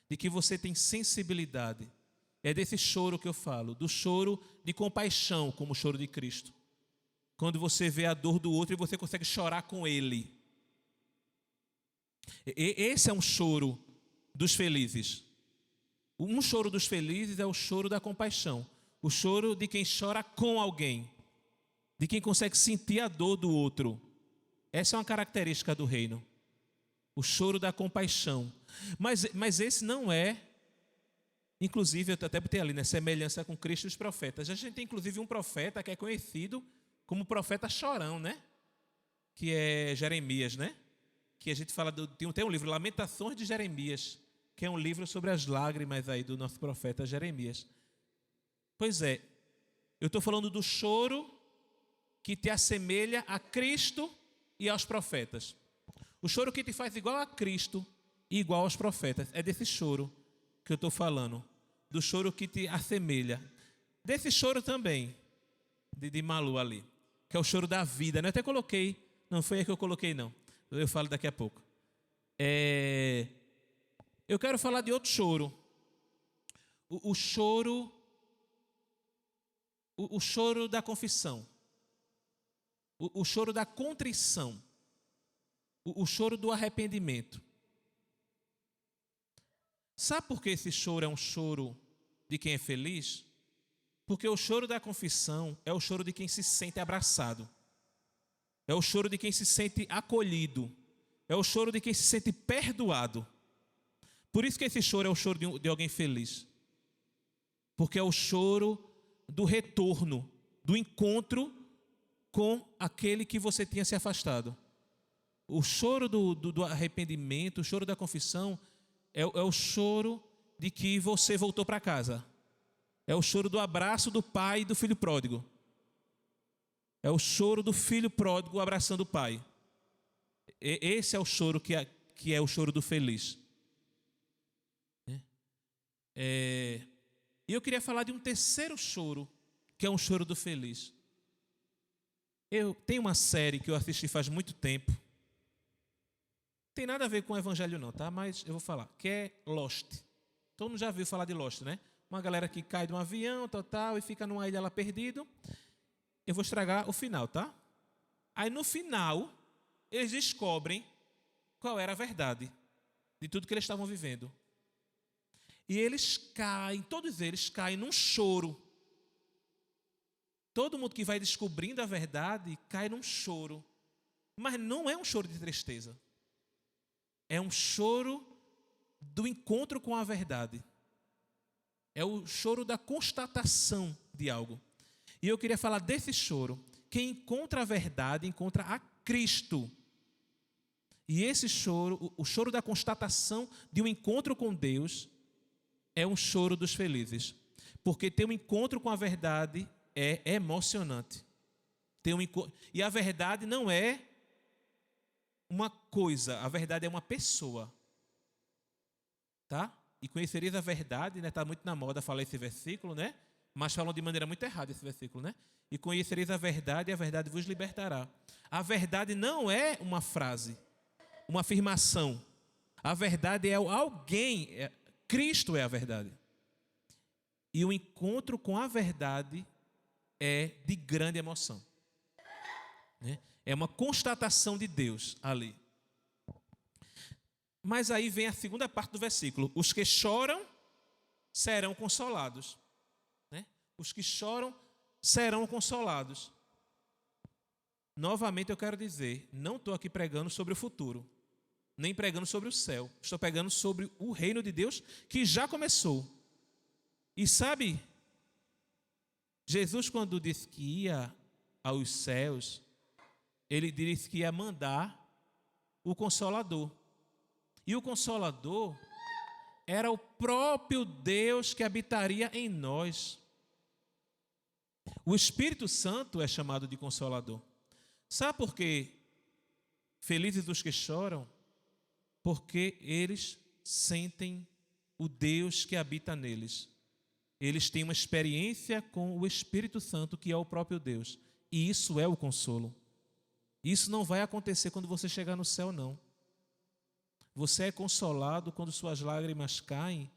de que você tem sensibilidade. É desse choro que eu falo, do choro de compaixão, como o choro de Cristo. Quando você vê a dor do outro e você consegue chorar com ele. Esse é um choro dos felizes. Um choro dos felizes é o choro da compaixão. O choro de quem chora com alguém. De quem consegue sentir a dor do outro. Essa é uma característica do reino. O choro da compaixão. Mas esse não é, inclusive, eu até botei ali, né, semelhança com Cristo e os profetas. A gente tem, inclusive, um profeta que é conhecido como profeta chorão, né? Que é Jeremias, né? Que a gente fala, tem um livro, Lamentações de Jeremias, que é um livro sobre as lágrimas aí do nosso profeta Jeremias. Pois é, eu estou falando do choro que te assemelha a Cristo e aos profetas. O choro que te faz igual a Cristo e igual aos profetas. É desse choro que eu estou falando. Do choro que te assemelha. Desse choro também, de Malu ali, que é o choro da vida. Eu até coloquei, não foi aí que eu coloquei não. Eu falo daqui a pouco. Eu quero falar de outro choro. O choro da confissão. O choro da contrição. O choro do arrependimento. Sabe por que esse choro é um choro de quem é feliz? Porque o choro da confissão é o choro de quem se sente abraçado. É o choro de quem se sente acolhido. É o choro de quem se sente perdoado. Por isso que esse choro é o choro de alguém feliz. Porque é o choro do retorno, do encontro com aquele que você tinha se afastado. O choro do arrependimento, o choro da confissão, é o choro de que você voltou para casa. É o choro do abraço do pai e do filho pródigo. É o choro do filho pródigo abraçando o pai. Esse é o choro que é o choro do feliz. E eu queria falar de um terceiro choro, que é um choro do feliz. Eu tenho uma série que eu assisti faz muito tempo. Não tem nada a ver com o evangelho não, tá? Mas eu vou falar, que é Lost. Todo mundo já viu falar de Lost, né? Uma galera que cai de um avião, e fica numa ilha lá perdido. Eu vou estragar o final, tá? Aí no final, eles descobrem qual era a verdade de tudo que eles estavam vivendo. E eles caem, todos eles caem num choro. Todo mundo que vai descobrindo a verdade cai num choro. Mas não é um choro de tristeza. É um choro do encontro com a verdade. É o choro da constatação de algo. E eu queria falar desse choro. Quem encontra a verdade, encontra a Cristo. E esse choro, o choro da constatação de um encontro com Deus, é um choro dos felizes. Porque ter um encontro com a verdade é emocionante. E a verdade não é uma coisa, a verdade é uma pessoa. Tá? E conhecereis a verdade, né? Está muito na moda falar esse versículo, né? Mas falam de maneira muito errada esse versículo, né? E conhecereis a verdade e a verdade vos libertará. A verdade não é uma frase, uma afirmação. A verdade é alguém, Cristo é a verdade. E o encontro com a verdade é de grande emoção. Né? É uma constatação de Deus ali. Mas aí vem a segunda parte do versículo. Os que choram serão consolados. Né? Os que choram serão consolados. Novamente eu quero dizer, não estou aqui pregando sobre o futuro, nem pregando sobre o céu. Estou pregando sobre o reino de Deus que já começou. E sabe, Jesus quando disse que ia aos céus, ele disse que ia mandar o Consolador. E o Consolador era o próprio Deus que habitaria em nós. O Espírito Santo é chamado de Consolador. Sabe por quê? Felizes os que choram, porque eles sentem o Deus que habita neles. Eles têm uma experiência com o Espírito Santo, que é o próprio Deus. E isso é o consolo. Isso não vai acontecer quando você chegar no céu, não. Você é consolado quando suas lágrimas caem,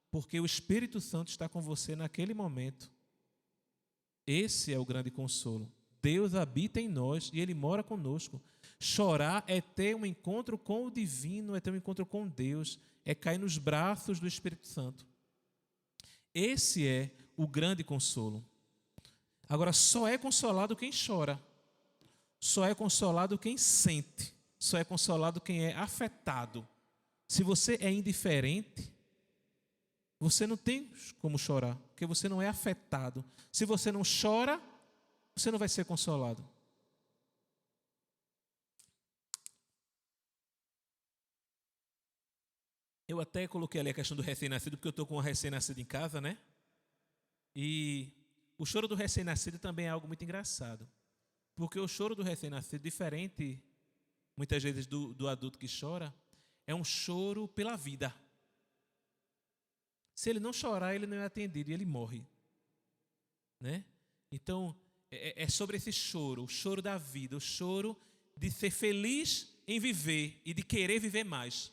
porque o Espírito Santo está com você naquele momento. Esse é o grande consolo. Deus habita em nós e Ele mora conosco. Chorar é ter um encontro com o divino, é ter um encontro com Deus, é cair nos braços do Espírito Santo. Esse é o grande consolo. Agora, só é consolado quem chora. Só é consolado quem sente. Só é consolado quem é afetado. Se você é indiferente, você não tem como chorar, porque você não é afetado. Se você não chora, você não vai ser consolado. Eu até coloquei ali a questão do recém-nascido, porque eu estou com um recém-nascido em casa, né? E o choro do recém-nascido também é algo muito engraçado. Porque o choro do recém-nascido, diferente muitas vezes do adulto que chora, é um choro pela vida. Se ele não chorar, ele não é atendido e ele morre, né? Então, é sobre esse choro, o choro da vida, o choro de ser feliz em viver e de querer viver mais.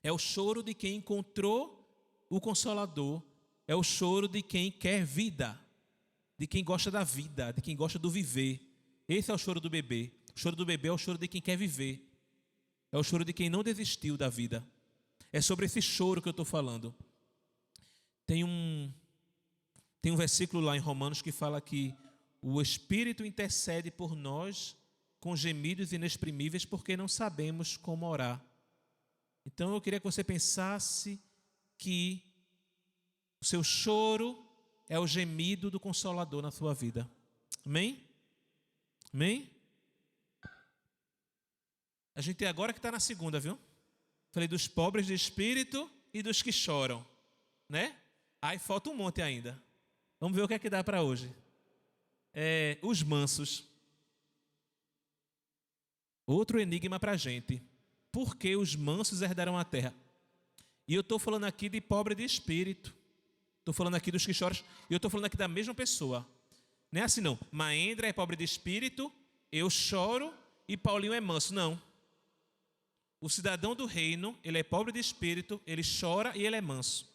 É o choro de quem encontrou o Consolador, é o choro de quem quer vida, de quem gosta da vida, de quem gosta do viver. Esse é o choro do bebê. O choro do bebê é o choro de quem quer viver. É o choro de quem não desistiu da vida. É sobre esse choro que eu estou falando. Tem um versículo lá em Romanos que fala que o Espírito intercede por nós com gemidos inexprimíveis porque não sabemos como orar. Então eu queria que você pensasse que o seu choro é o gemido do Consolador na sua vida. Amém? Amém? A gente agora que está na segunda, viu? Falei dos pobres de espírito e dos que choram, né? Aí falta um monte ainda. Vamos ver o que é que dá para hoje. Os mansos. Outro enigma para a gente. Por que os mansos herdarão a terra? E eu estou falando aqui de pobre de espírito. Estou falando aqui dos que choram. E eu estou falando aqui da mesma pessoa. Não é assim não. Maendra é pobre de espírito, eu choro e Paulinho é manso. Não. O cidadão do reino, ele é pobre de espírito, ele chora e ele é manso.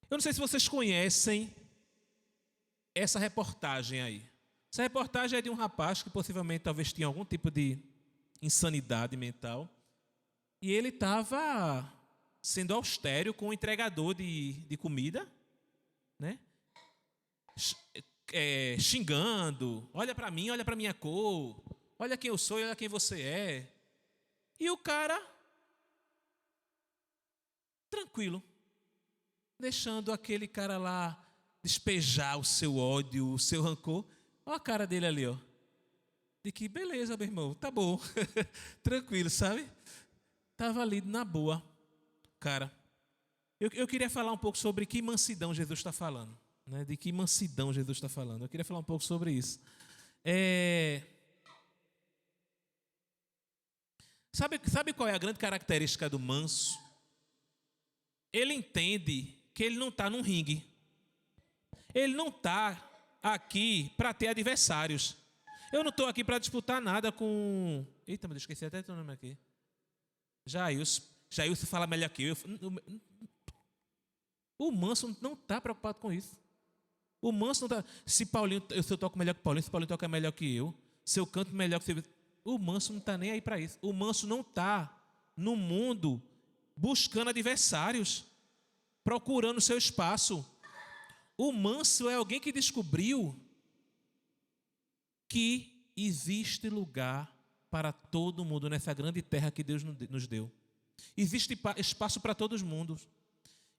Eu não sei se vocês conhecem essa reportagem aí. Essa reportagem é de um rapaz que possivelmente talvez tinha algum tipo de insanidade mental. E ele estava sendo austero com o entregador de comida, né? Xingando, olha para mim, olha para minha cor, olha quem eu sou, olha quem você é. E o cara, tranquilo, deixando aquele cara lá despejar o seu ódio, o seu rancor. Olha a cara dele ali, ó. De que beleza, meu irmão, tá bom. Tranquilo, sabe? Estava ali na boa. Cara, eu queria falar um pouco sobre que mansidão Jesus está falando. Né? De que mansidão Jesus está falando. Eu queria falar um pouco sobre isso. Sabe qual é a grande característica do manso? Ele entende que ele não está num ringue. Ele não está aqui para ter adversários. Eu não estou aqui para disputar nada com... Eita, mas eu esqueci até teu nome aqui. Jailson fala melhor que eu. O manso não está preocupado com isso. O manso não está... Se eu toco melhor que Paulinho, se Paulinho toca melhor que eu, se eu canto melhor que você... O manso não está nem aí para isso. O manso não está no mundo buscando adversários, procurando seu espaço. O manso é alguém que descobriu que existe lugar para todo mundo nessa grande terra que Deus nos deu. Existe espaço para todos os mundos.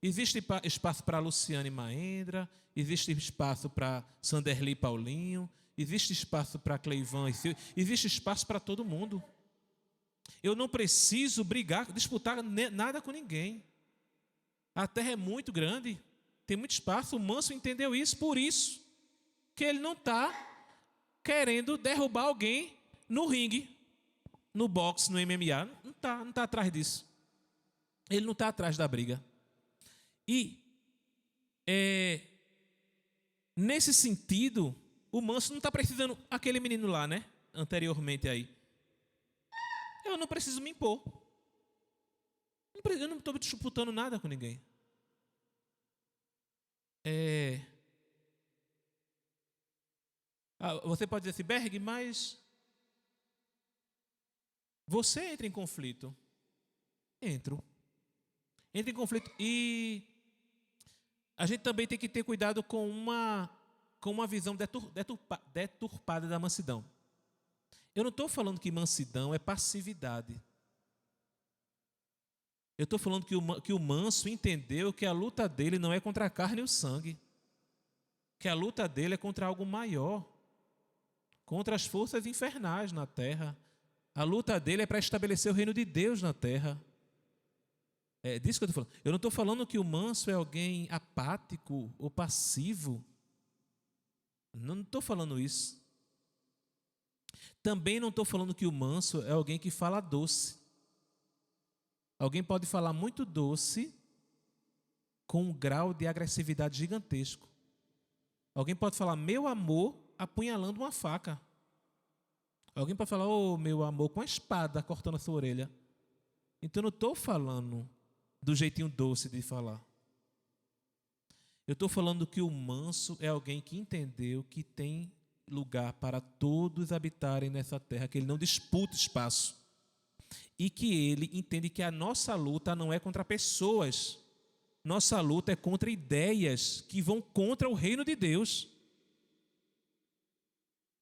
Existe espaço para Luciane Maendra, existe espaço para Sanderli Paulinho, existe espaço para Cleivan e Silvio, existe espaço para todo mundo. Eu não preciso brigar, disputar nada com ninguém. A terra é muito grande, tem muito espaço. O manso entendeu isso, por isso que ele não está querendo derrubar alguém no ringue, no boxe, no MMA. Não está atrás disso. Ele não está atrás da briga. E, nesse sentido, o manso não está precisando... Aquele menino lá, né? Anteriormente aí. Eu não preciso me impor. Eu não estou disputando nada com ninguém. Você pode dizer assim, Berg, mas você entra em conflito. Entro. Entra em conflito. E a gente também tem que ter cuidado com uma visão deturpada da mansidão. Eu não estou falando que mansidão é passividade. Eu estou falando que o manso entendeu que a luta dele não é contra a carne e o sangue. Que a luta dele é contra algo maior. Contra as forças infernais na terra. A luta dele é para estabelecer o reino de Deus na terra. É disso que eu estou falando. Eu não estou falando que o manso é alguém apático ou passivo. Não estou falando isso. Também não estou falando que o manso é alguém que fala doce. Alguém pode falar muito doce com um grau de agressividade gigantesco. Alguém pode falar, meu amor, apunhalando uma faca. Alguém pode falar, oh, meu amor, com a espada cortando a sua orelha. Então eu não estou falando do jeitinho doce de falar. Eu estou falando que o manso é alguém que entendeu que tem lugar para todos habitarem nessa terra, que ele não disputa espaço. E que ele entende que a nossa luta não é contra pessoas. Nossa luta é contra ideias que vão contra o reino de Deus.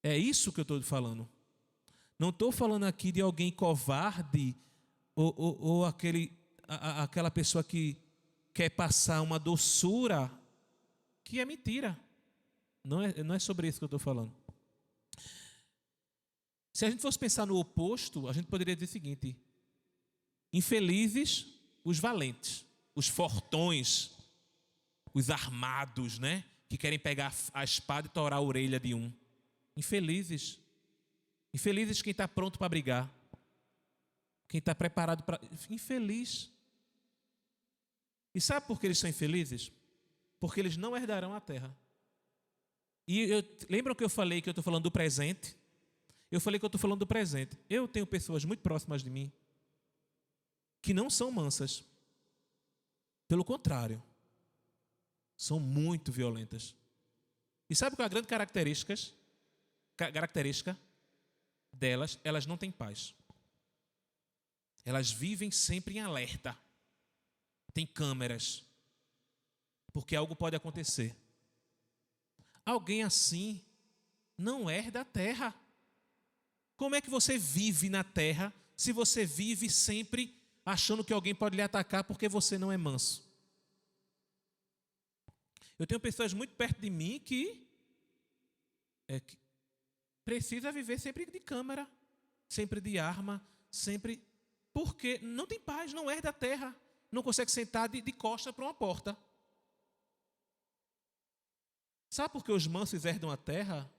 É isso que eu estou falando. Não estou falando aqui de alguém covarde ou aquela pessoa que quer passar uma doçura, que é mentira. Não é sobre isso que eu estou falando. Se a gente fosse pensar no oposto, a gente poderia dizer o seguinte: infelizes os valentes, os fortões, os armados, né? Que querem pegar a espada e torar a orelha de um. Infelizes. Infelizes quem está pronto para brigar. Quem está preparado para... Infeliz. E sabe por que eles são infelizes? Porque eles não herdarão a terra. E lembram que eu falei que eu estou falando do presente? Eu falei que eu estou falando do presente. Eu tenho pessoas muito próximas de mim que não são mansas. Pelo contrário, são muito violentas. E sabe qual é a grande característica delas? Elas não têm paz. Elas vivem sempre em alerta. Tem câmeras. Porque algo pode acontecer. Alguém assim não herda a terra. Como é que você vive na terra se você vive sempre achando que alguém pode lhe atacar porque você não é manso? Eu tenho pessoas muito perto de mim que precisa viver sempre de câmera, sempre de arma, sempre... Porque não tem paz, não herda a terra, não consegue sentar de costa para uma porta. Sabe por que os mansos herdam a terra?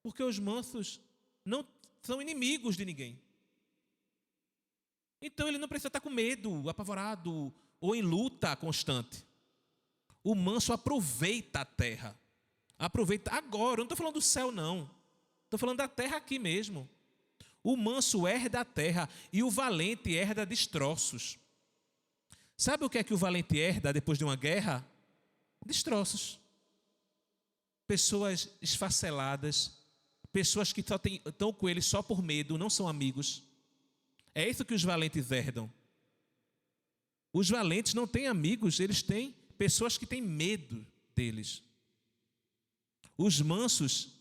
Porque os mansos não são inimigos de ninguém. Então ele não precisa estar com medo, apavorado ou em luta constante. O manso aproveita a terra. Aproveita agora, eu não estou falando do céu não. Estou falando da terra aqui mesmo. O manso herda a terra e o valente herda destroços. Sabe o que o valente herda depois de uma guerra? Destroços. Pessoas esfaceladas, pessoas que estão com ele só por medo, não são amigos. É isso que os valentes herdam. Os valentes não têm amigos, eles têm pessoas que têm medo deles. Os mansos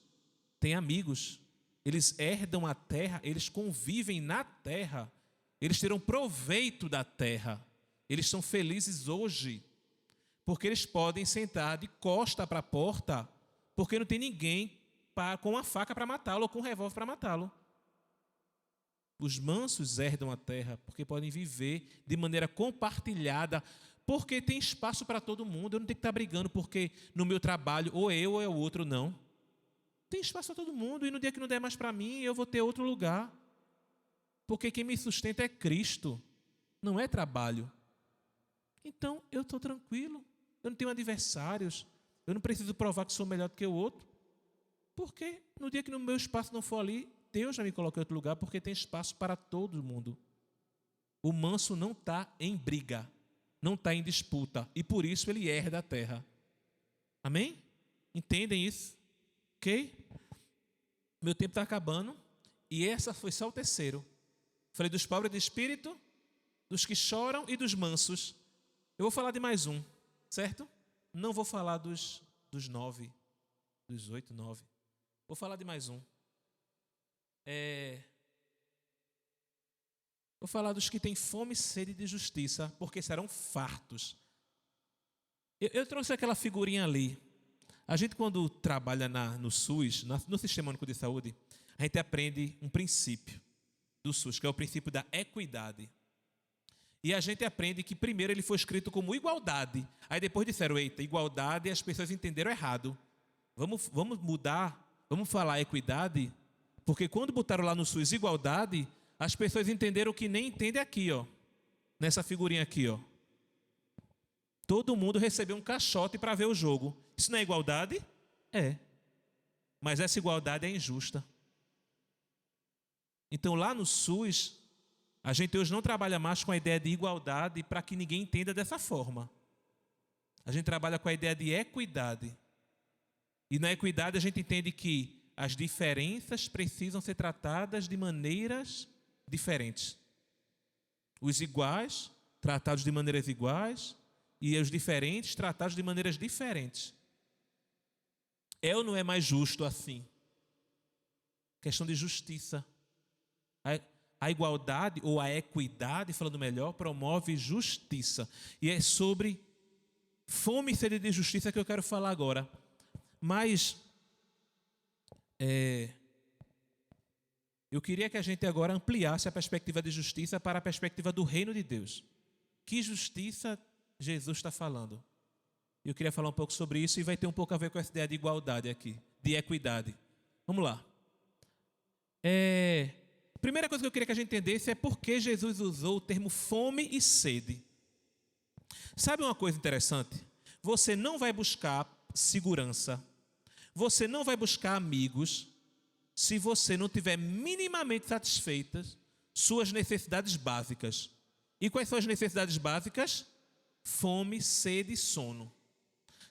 têm amigos, eles herdam a terra, eles convivem na terra, eles terão proveito da terra, eles são felizes hoje, porque eles podem sentar de costa para a porta, porque não tem ninguém com uma faca para matá-lo ou com um revólver para matá-lo. Os mansos herdam a terra porque podem viver de maneira compartilhada, porque tem espaço para todo mundo. Eu não tenho que estar brigando porque no meu trabalho ou eu ou é o outro, não. Tem espaço para todo mundo, e no dia que não der mais para mim, eu vou ter outro lugar. Porque quem me sustenta é Cristo, não é trabalho. Então, eu estou tranquilo, eu não tenho adversários, eu não preciso provar que sou melhor do que o outro. Porque no dia que no meu espaço não for ali, Deus já me coloca em outro lugar, porque tem espaço para todo mundo. O manso não está em briga, não está em disputa, e por isso ele herda a terra. Amém? Entendem isso? Ok? Meu tempo está acabando, e essa foi só o terceiro. Falei dos pobres de espírito, dos que choram e dos mansos. Eu vou falar de mais um, certo? Não vou falar dos 9, dos 8, 9. Vou falar de mais um. Vou falar dos que têm fome e sede de justiça, porque serão fartos. Eu trouxe aquela figurinha ali. A gente, quando trabalha no SUS, no Sistema Único de Saúde, a gente aprende um princípio do SUS, que é o princípio da equidade. E a gente aprende que primeiro ele foi escrito como igualdade. Aí depois disseram, eita, igualdade, e as pessoas entenderam errado. Vamos mudar, vamos falar equidade, porque quando botaram lá no SUS igualdade, as pessoas entenderam que nem entende aqui, ó. Nessa figurinha aqui, ó. Todo mundo recebeu um caixote para ver o jogo. Isso não é igualdade? É. Mas essa igualdade é injusta. Então lá no SUS, a gente hoje não trabalha mais com a ideia de igualdade para que ninguém entenda dessa forma. A gente trabalha com a ideia de equidade. E na equidade a gente entende que as diferenças precisam ser tratadas de maneiras diferentes. Os iguais, tratados de maneiras iguais, e os diferentes, tratados de maneiras diferentes. É ou não é mais justo assim? Questão de justiça. A igualdade, ou a equidade, falando melhor, promove justiça. E é sobre fome e sede de justiça que eu quero falar agora. Mas eu queria que a gente agora ampliasse a perspectiva de justiça para a perspectiva do reino de Deus. Que justiça Jesus está falando? Eu queria falar um pouco sobre isso e vai ter um pouco a ver com essa ideia de igualdade aqui, de equidade. Vamos lá. A primeira coisa que eu queria que a gente entendesse é por que Jesus usou o termo fome e sede. Sabe uma coisa interessante? Você não vai buscar segurança, você não vai buscar amigos, se você não tiver minimamente satisfeitas suas necessidades básicas. E quais são as necessidades básicas? Fome, sede e sono.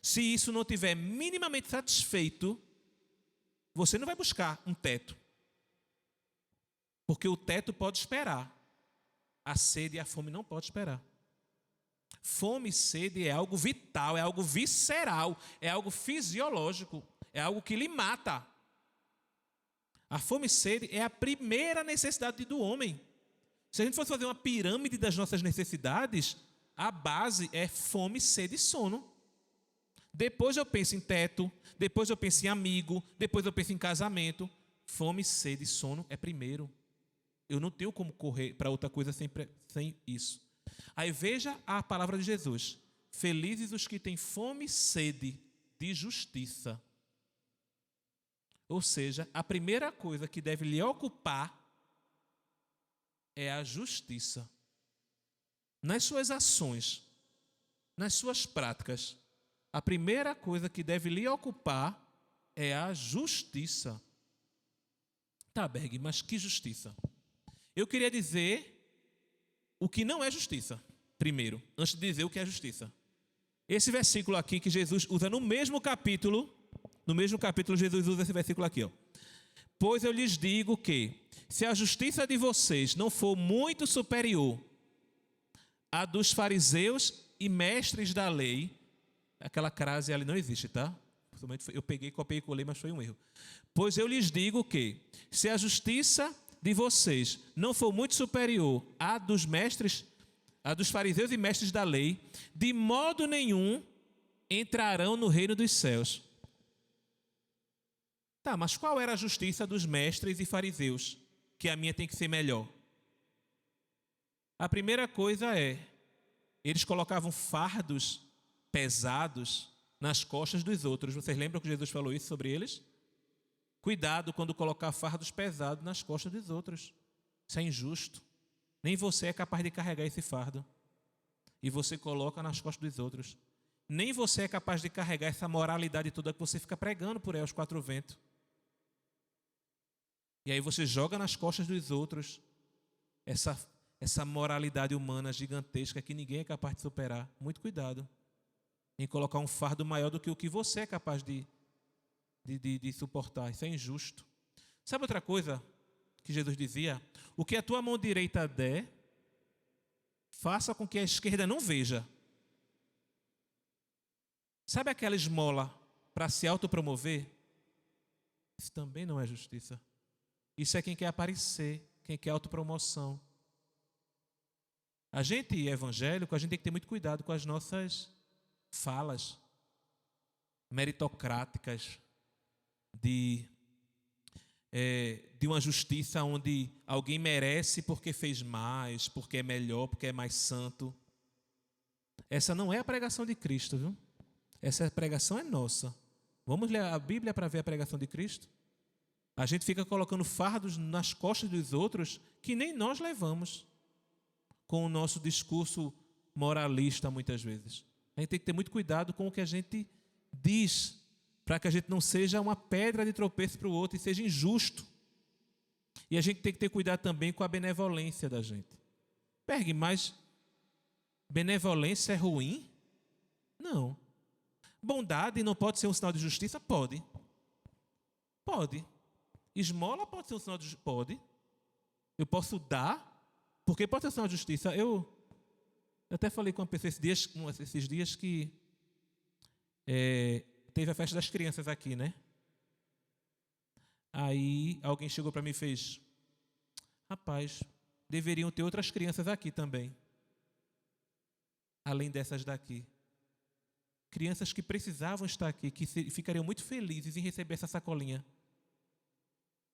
Se isso não tiver minimamente satisfeito, você não vai buscar um teto. Porque o teto pode esperar. A sede e a fome não podem esperar. Fome e sede é algo vital, é algo visceral, é algo fisiológico, é algo que lhe mata. A fome e sede é a primeira necessidade do homem. Se a gente fosse fazer uma pirâmide das nossas necessidades, a base é fome, sede e sono. Depois eu penso em teto, depois eu penso em amigo, depois eu penso em casamento. Fome, sede e sono é primeiro. Eu não tenho como correr para outra coisa sem isso. Aí veja a palavra de Jesus. Felizes os que têm fome e sede de justiça. Ou seja, a primeira coisa que deve lhe ocupar é a justiça. Nas suas ações, nas suas práticas, a primeira coisa que deve lhe ocupar é a justiça. Tá, Berg, mas que justiça? Eu queria dizer o que não é justiça, primeiro, antes de dizer o que é justiça. Esse versículo aqui que Jesus usa no mesmo capítulo Jesus usa esse versículo aqui, ó. Pois eu lhes digo que, se a justiça de vocês não for muito superior à dos fariseus e mestres da lei, aquela crase ali não existe, tá? Eu peguei, copiei e colei, mas foi um erro. Pois eu lhes digo que, se a justiça de vocês não for muito superior à dos fariseus e mestres da lei, de modo nenhum entrarão no reino dos céus. Tá, mas qual era a justiça dos mestres e fariseus? Que a minha tem que ser melhor. A primeira coisa é, eles colocavam fardos pesados nas costas dos outros. Vocês lembram que Jesus falou isso sobre eles? Cuidado quando colocar fardos pesados nas costas dos outros. Isso é injusto. Nem você é capaz de carregar esse fardo. E você coloca nas costas dos outros. Nem você é capaz de carregar essa moralidade toda que você fica pregando por aí aos quatro ventos. E aí você joga nas costas dos outros essa moralidade humana gigantesca que ninguém é capaz de superar. Muito cuidado em colocar um fardo maior do que o que você é capaz de suportar. Isso é injusto. Sabe outra coisa que Jesus dizia? O que a tua mão direita der, faça com que a esquerda não veja. Sabe aquela esmola para se autopromover? Isso também não é justiça. Isso é quem quer aparecer, quem quer autopromoção. A gente evangélico, a gente tem que ter muito cuidado com as nossas falas meritocráticas de uma justiça onde alguém merece porque fez mais, porque é melhor, porque é mais santo. Essa não é a pregação de Cristo, viu? Essa pregação é nossa. Vamos ler a Bíblia para ver a pregação de Cristo? A gente fica colocando fardos nas costas dos outros que nem nós levamos com o nosso discurso moralista muitas vezes. A gente tem que ter muito cuidado com o que a gente diz, para que a gente não seja uma pedra de tropeço para o outro e seja injusto. E a gente tem que ter cuidado também com a benevolência da gente. Berg, mas benevolência é ruim? Não. Bondade não pode ser um sinal de justiça? Pode. Pode. Esmola pode ser um sinal de justiça? Pode. Eu posso dar, porque pode ser um sinal de justiça. Eu até falei com uma pessoa esses dias que teve a festa das crianças aqui, né? Aí alguém chegou para mim e fez: rapaz, deveriam ter outras crianças aqui também, além dessas daqui. Crianças que precisavam estar aqui, que ficariam muito felizes em receber essa sacolinha.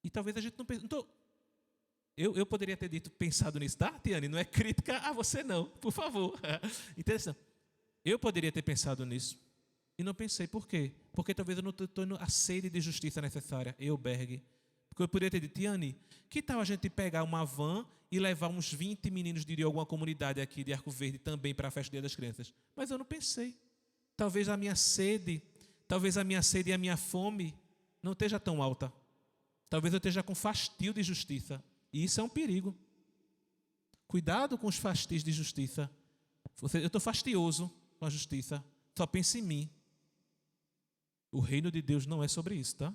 E talvez a gente não pense... Eu poderia ter pensado nisso, tá, Tiane? Não é crítica a você não, por favor. Interessante. Eu poderia ter pensado nisso e não pensei. Por quê? Porque talvez eu não estou tendo a sede de justiça necessária. Berg. Porque eu poderia ter dito: Tiane, que tal a gente pegar uma van e levar uns 20 meninos de alguma comunidade aqui de Arco Verde também para a festa do Dia das Crianças? Mas eu não pensei. Talvez a minha sede e a minha fome não esteja tão alta. Talvez eu esteja com fastio de justiça. E isso é um perigo. Cuidado com os fastios de justiça. Eu estou fastioso com a justiça. Só pense em mim. O reino de Deus não é sobre isso, tá?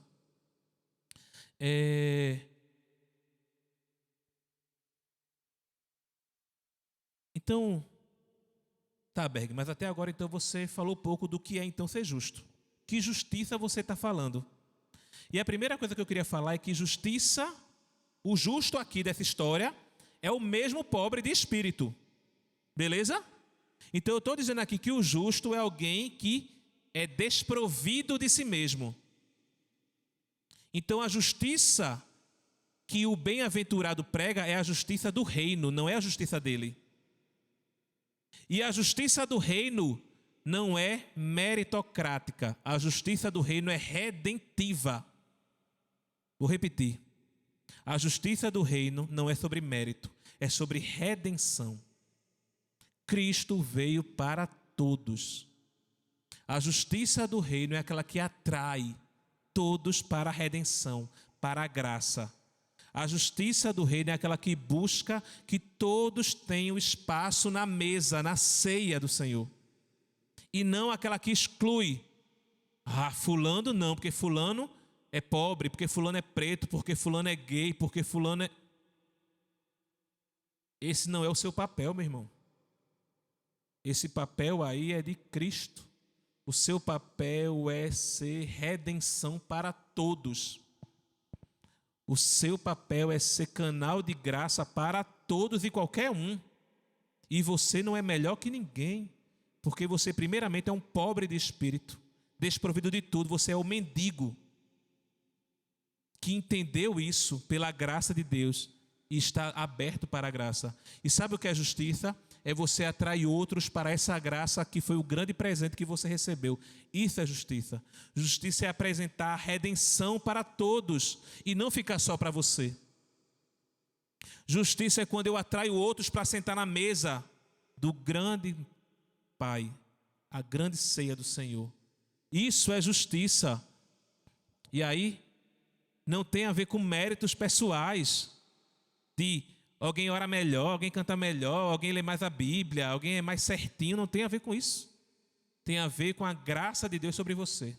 Então, tá, Berg, mas até agora então você falou pouco do que é então ser justo. Que justiça você está falando? E a primeira coisa que eu queria falar é que justiça, o justo aqui dessa história, é o mesmo pobre de espírito. Beleza? Então eu estou dizendo aqui que o justo é alguém que é desprovido de si mesmo. Então a justiça que o bem-aventurado prega é a justiça do reino, não é a justiça dele. E a justiça do reino não é meritocrática. A justiça do reino é redentiva. Vou repetir. A justiça do reino não é sobre mérito, é sobre redenção. Cristo veio para todos. A justiça do reino é aquela que atrai todos para a redenção, para a graça. A justiça do reino é aquela que busca que todos tenham espaço na mesa, na ceia do Senhor. E não aquela que exclui. Fulano não, porque fulano é pobre, porque fulano é preto, porque fulano é gay, porque fulano é... Esse não é o seu papel, meu irmão. Esse papel aí é de Cristo. O seu papel é ser redenção para todos. O seu papel é ser canal de graça para todos e qualquer um. E você não é melhor que ninguém, porque você primeiramente é um pobre de espírito, desprovido de tudo. Você é o mendigo que entendeu isso pela graça de Deus e está aberto para a graça. E sabe o que é justiça? é você atrair outros para essa graça que foi o grande presente que você recebeu. Isso é justiça. Justiça é apresentar a redenção para todos e não ficar só para você. Justiça é quando eu atraio outros para sentar na mesa do grande Pai, a grande ceia do Senhor. Isso é justiça. E aí, não tem a ver com méritos pessoais, de alguém ora melhor, alguém canta melhor, alguém lê mais a Bíblia, alguém é mais certinho, não tem a ver com isso. Tem a ver com a graça de Deus sobre você.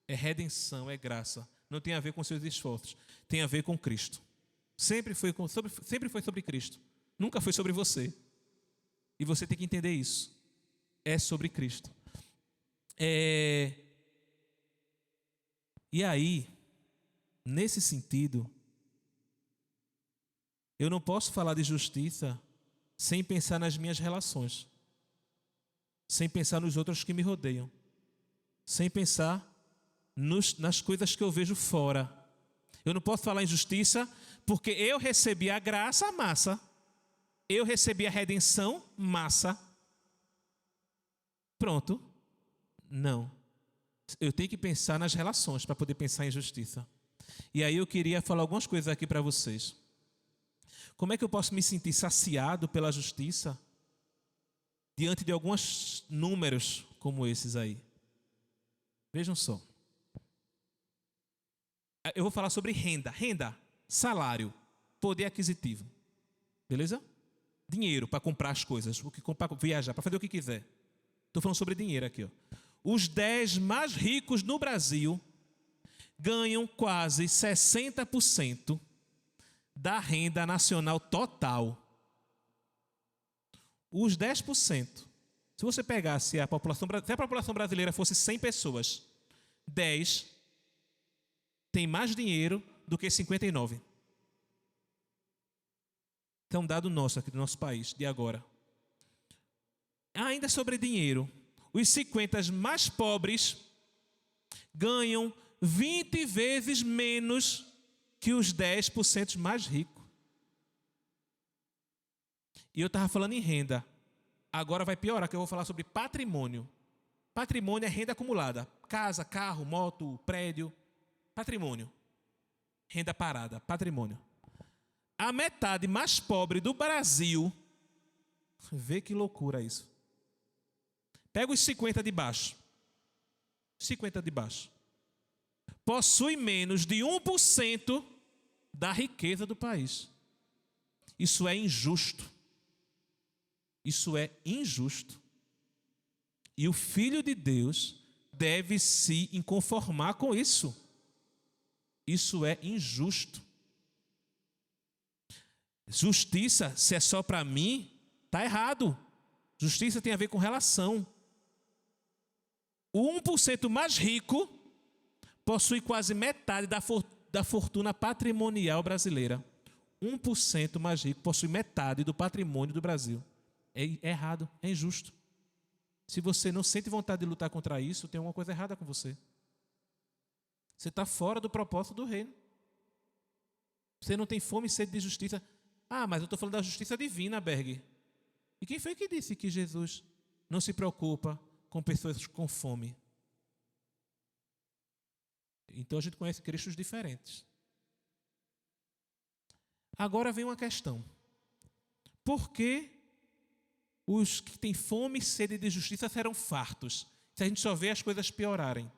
É redenção, é graça. Não tem a ver com seus esforços. Tem a ver com Cristo. Sempre foi sobre Cristo. Nunca foi sobre você. E você tem que entender isso. É sobre Cristo. E aí, nesse sentido, eu não posso falar de justiça sem pensar nas minhas relações, sem pensar nos outros que me rodeiam, sem pensar nas coisas que eu vejo fora. Eu não posso falar em justiça porque eu recebi a graça, massa. Eu recebi a redenção, massa. Pronto. Não. Eu tenho que pensar nas relações para poder pensar em justiça. E aí eu queria falar algumas coisas aqui para vocês. Como é que eu posso me sentir saciado pela justiça diante de alguns números como esses aí? Vejam só. Eu vou falar sobre renda, salário, poder aquisitivo. Beleza? Dinheiro para comprar as coisas, para viajar, para fazer o que quiser. Estou falando sobre dinheiro aqui. Ó. Os 10 mais ricos no Brasil ganham quase 60% da renda nacional total. Os 10%. Se você pegasse se a população brasileira fosse 100 pessoas, 10 tem mais dinheiro do que 59. Então, um dado nosso aqui do nosso país, de agora. Ainda sobre dinheiro, os 50 mais pobres ganham 20 vezes menos que os 10% mais ricos. E eu estava falando em renda. Agora vai piorar, que eu vou falar sobre patrimônio. Patrimônio é renda acumulada. Casa, carro, moto, prédio. Patrimônio. Renda parada, patrimônio. A metade mais pobre do Brasil, vê que loucura isso. Pega os 50 de baixo. 50 de baixo. Possui menos de 1% da riqueza do país. Isso é injusto. Isso é injusto. E o Filho de Deus deve se inconformar com isso. Isso é injusto. Justiça, se é só para mim, está errado. Justiça tem a ver com relação. O 1% mais rico possui quase metade da fortuna patrimonial brasileira. 1% mais rico possui metade do patrimônio do Brasil. É errado, é injusto. Se você não sente vontade de lutar contra isso, tem alguma coisa errada com você. Você está fora do propósito do reino. Você não tem fome e sede de justiça. Ah, mas eu estou falando da justiça divina, Berg. E quem foi que disse que Jesus não se preocupa com pessoas com fome? Então a gente conhece Cristos diferentes. Agora vem uma questão. Por que os que têm fome e sede de justiça serão fartos, se a gente só vê as coisas piorarem?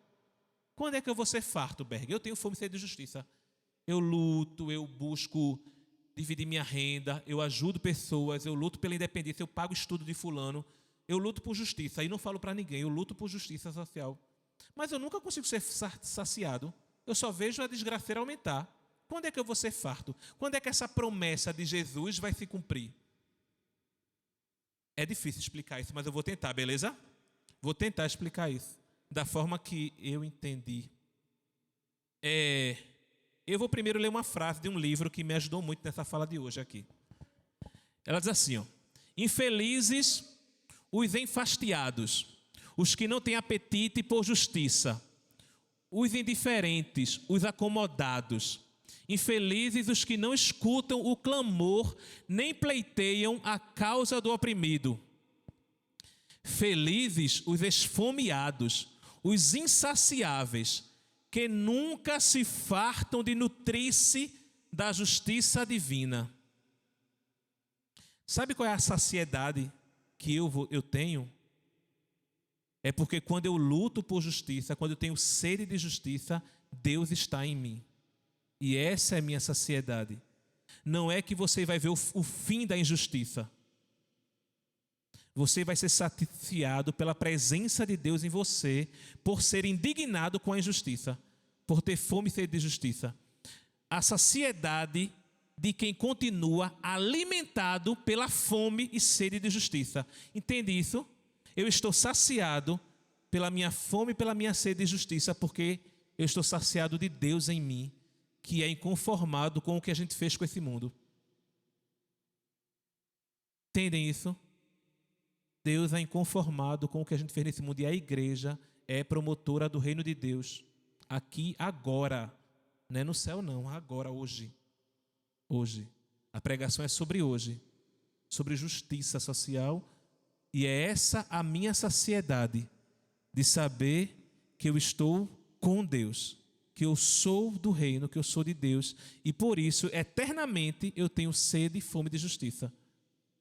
Quando é que eu vou ser farto, Berg? Eu tenho fome e sede de justiça. Eu luto, eu busco dividir minha renda, eu ajudo pessoas, eu luto pela independência, eu pago estudo de fulano, eu luto por justiça. Aí não falo para ninguém, eu luto por justiça social. Mas eu nunca consigo ser saciado. Eu só vejo a desgraceira aumentar. Quando é que eu vou ser farto? Quando é que essa promessa de Jesus vai se cumprir? É difícil explicar isso, mas eu vou tentar, beleza? Vou tentar explicar isso da forma que eu entendi. Eu vou primeiro ler uma frase de um livro que me ajudou muito nessa fala de hoje aqui. Ela diz assim, ó: infelizes os enfastiados, os que não têm apetite por justiça, os indiferentes, os acomodados, Infelizes os que não escutam o clamor, nem pleiteiam a causa do oprimido. Felizes os esfomeados, os insaciáveis, que nunca se fartam de nutrir-se da justiça divina. Sabe qual é a saciedade que eu tenho? É porque quando eu luto por justiça, quando eu tenho sede de justiça, Deus está em mim. E essa é a minha saciedade. Não é que você vai ver o fim da injustiça. Você vai ser saciado pela presença de Deus em você, por ser indignado com a injustiça, por ter fome e sede de justiça. A saciedade de quem continua alimentado pela fome e sede de justiça. Entende isso? Eu estou saciado pela minha fome e pela minha sede de justiça, porque eu estou saciado de Deus em mim, que é inconformado com o que a gente fez com esse mundo. Entendem isso? Deus é inconformado com o que a gente fez nesse mundo, e a igreja é promotora do reino de Deus. Aqui, agora. Não é no céu não, agora, hoje. Hoje. A pregação é sobre hoje. Sobre justiça social. E é essa a minha saciedade, de saber que eu estou com Deus, que eu sou do reino, que eu sou de Deus, e por isso, eternamente, eu tenho sede e fome de justiça,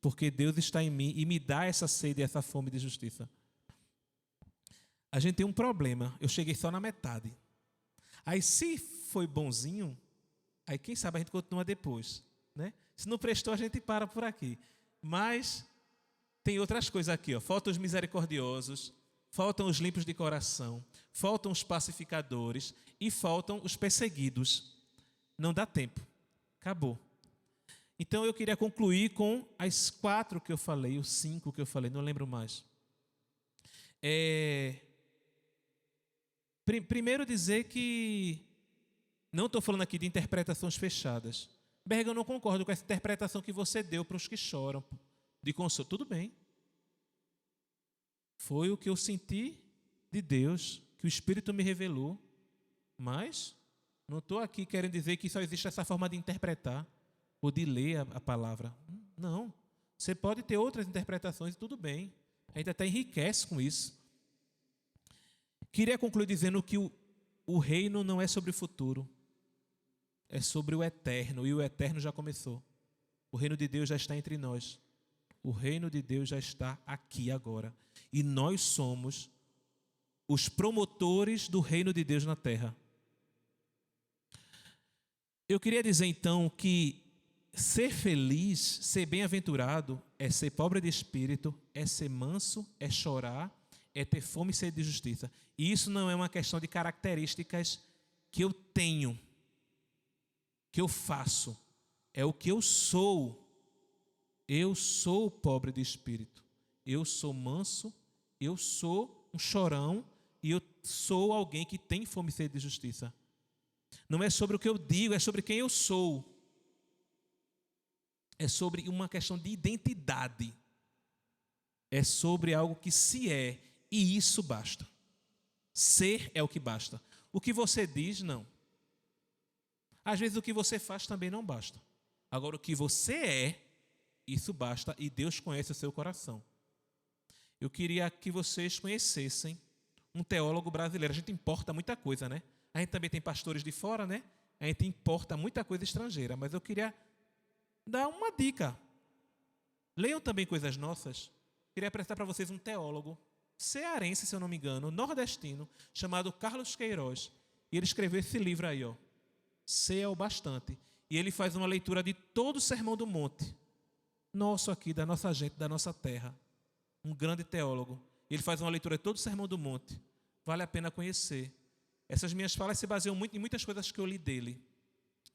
porque Deus está em mim e me dá essa sede e essa fome de justiça. A gente tem um problema, eu cheguei só na metade. Aí se foi bonzinho, aí quem sabe a gente continua depois, né? Se não prestou, a gente para por aqui. Mas tem outras coisas aqui, ó. Faltam os misericordiosos, faltam os limpos de coração, faltam os pacificadores e faltam os perseguidos. Não dá tempo. Acabou. Então eu queria concluir com as 4 que eu falei, os 5 que eu falei, não lembro mais. Primeiro dizer que não estou falando aqui de interpretações fechadas. Berg, eu não concordo com essa interpretação que você deu para os que choram de consolo. Tudo bem. Foi o que eu senti de Deus, que o Espírito me revelou. Mas não estou aqui querendo dizer que só existe essa forma de interpretar ou de ler a palavra. Não. Você pode ter outras interpretações e tudo bem. A gente até enriquece com isso. Queria concluir dizendo que o reino não é sobre o futuro. É sobre o eterno. E o eterno já começou. O reino de Deus já está entre nós. O reino de Deus já está aqui agora. E nós somos os promotores do reino de Deus na terra. Eu queria dizer então que ser feliz, ser bem-aventurado, é ser pobre de espírito, é ser manso, é chorar, é ter fome e sede de justiça. E isso não é uma questão de características que eu tenho, que eu faço. É o que eu sou. Eu sou pobre de espírito. Eu sou manso, eu sou um chorão e eu sou alguém que tem fome e sede de justiça. Não é sobre o que eu digo, é sobre quem eu sou. É sobre uma questão de identidade. É sobre algo que se é, e isso basta. Ser é o que basta. O que você diz, não. Às vezes o que você faz também não basta. Agora o que você é, isso basta, e Deus conhece o seu coração. Eu queria que vocês conhecessem um teólogo brasileiro. A gente importa muita coisa, né? A gente também tem pastores de fora, né? A gente importa muita coisa estrangeira, mas eu queria dar uma dica. Leiam também coisas nossas. Queria apresentar para vocês um teólogo cearense, se eu não me engano, nordestino, chamado Carlos Queiroz. E ele escreveu esse livro aí, ó. Ser é o bastante. E ele faz uma leitura de todo o Sermão do Monte. Nosso aqui, da nossa gente, da nossa terra. Um grande teólogo. Ele faz uma leitura de todo o Sermão do Monte. Vale a pena conhecer. Essas minhas falas se baseiam muito em muitas coisas que eu li dele.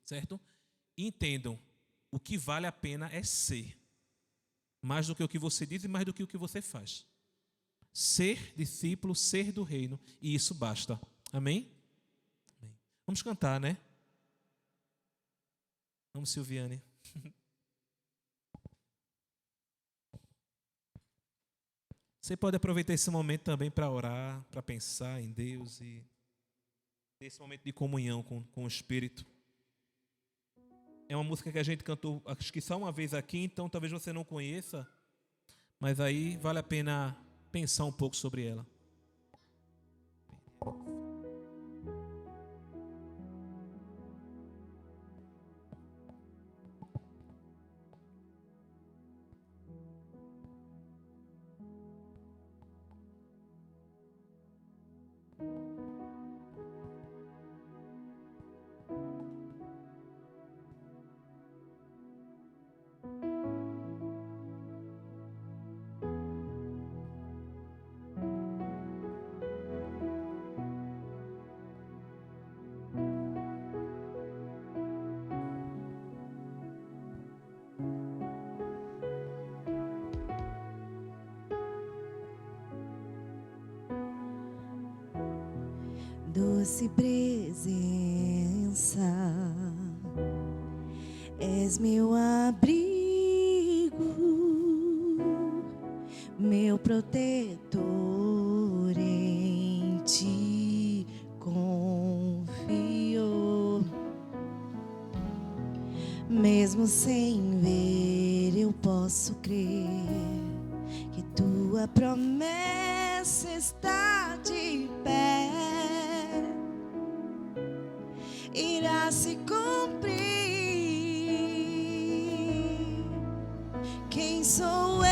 Certo? E entendam, o que vale a pena é ser. Mais do que o que você diz e mais do que o que você faz. Ser discípulo, ser do reino. E isso basta. Amém? Amém. Vamos cantar, né? Vamos, Silviane. Você pode aproveitar esse momento também para orar, para pensar em Deus e ter esse momento de comunhão com o Espírito. É uma música que a gente cantou, acho que só uma vez aqui, então talvez você não conheça, mas aí vale a pena pensar um pouco sobre ela. Doce presença, és meu abrigo, meu protetor, em ti confio. Mesmo sem ver, eu posso crer que tua promessa está de pé, irá se cumprir. Quem sou eu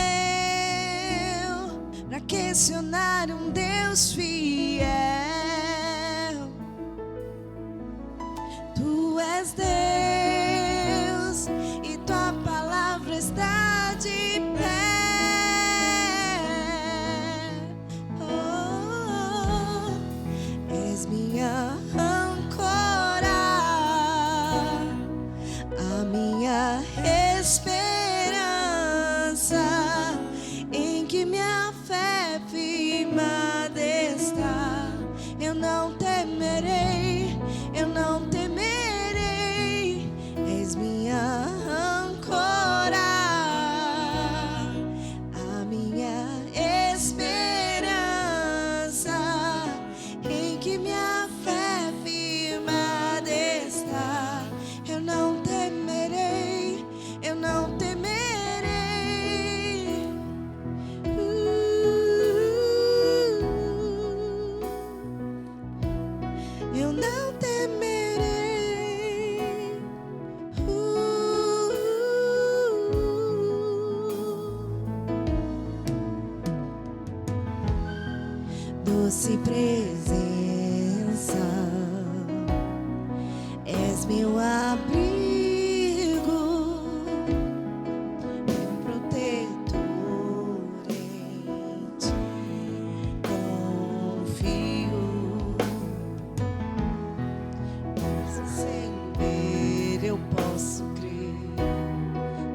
para questionar um Deus fiel? Tu és Deus e tua palavra está de pé. És minha esperança, em que minha fé firmada está. Eu não temerei, eu não temerei. És minha âncora, a minha esperança, em que minha fé firmada está. Eu não temerei, eu não temerei. Eu não temerei. Doce presença, és meu abrigo, eu posso crer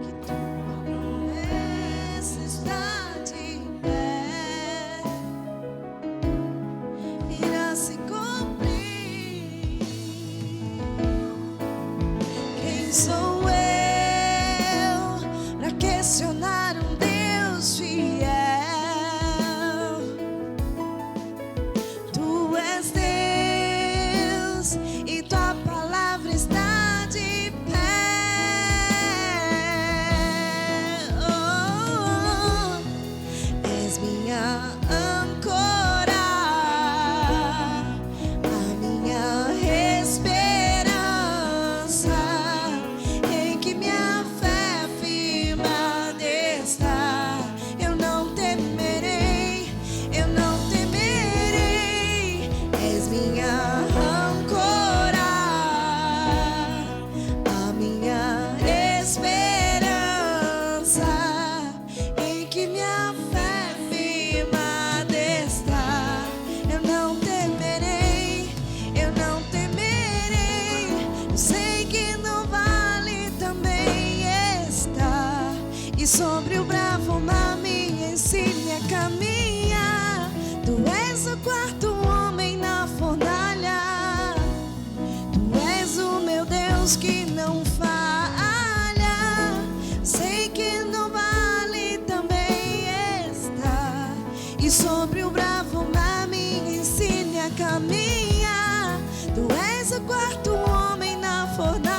que tua promessa está de pé, irá se cumprir. Quem sou eu para questionar um Deus fiel? Tu és Deus e tua palavra está. E sobre o bravo mar me ensine a caminhar. Tu és o quarto homem na fornalha. Tu és o meu Deus que não falha. Sei que no vale também está. E sobre o bravo mar me ensine a caminhar. Tu és o quarto homem na fornalha.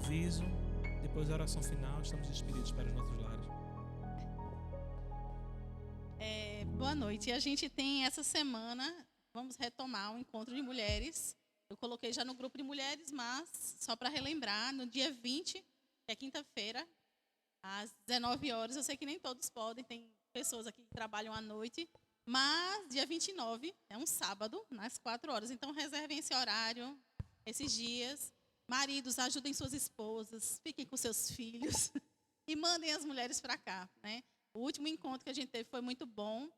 aviso. Depois da oração final, estamos despedidos para os nossos lares. Boa noite. E a gente tem essa semana, vamos retomar o encontro de mulheres. Eu coloquei já no grupo de mulheres, mas só para relembrar, no dia 20, que é quinta-feira, às 19 horas. Eu sei que nem todos podem, tem pessoas aqui que trabalham à noite, mas dia 29 é um sábado, às 4 horas. Então reservem esse horário, esses dias. Maridos, ajudem suas esposas, fiquem com seus filhos e mandem as mulheres para cá, né? O último encontro que a gente teve foi muito bom.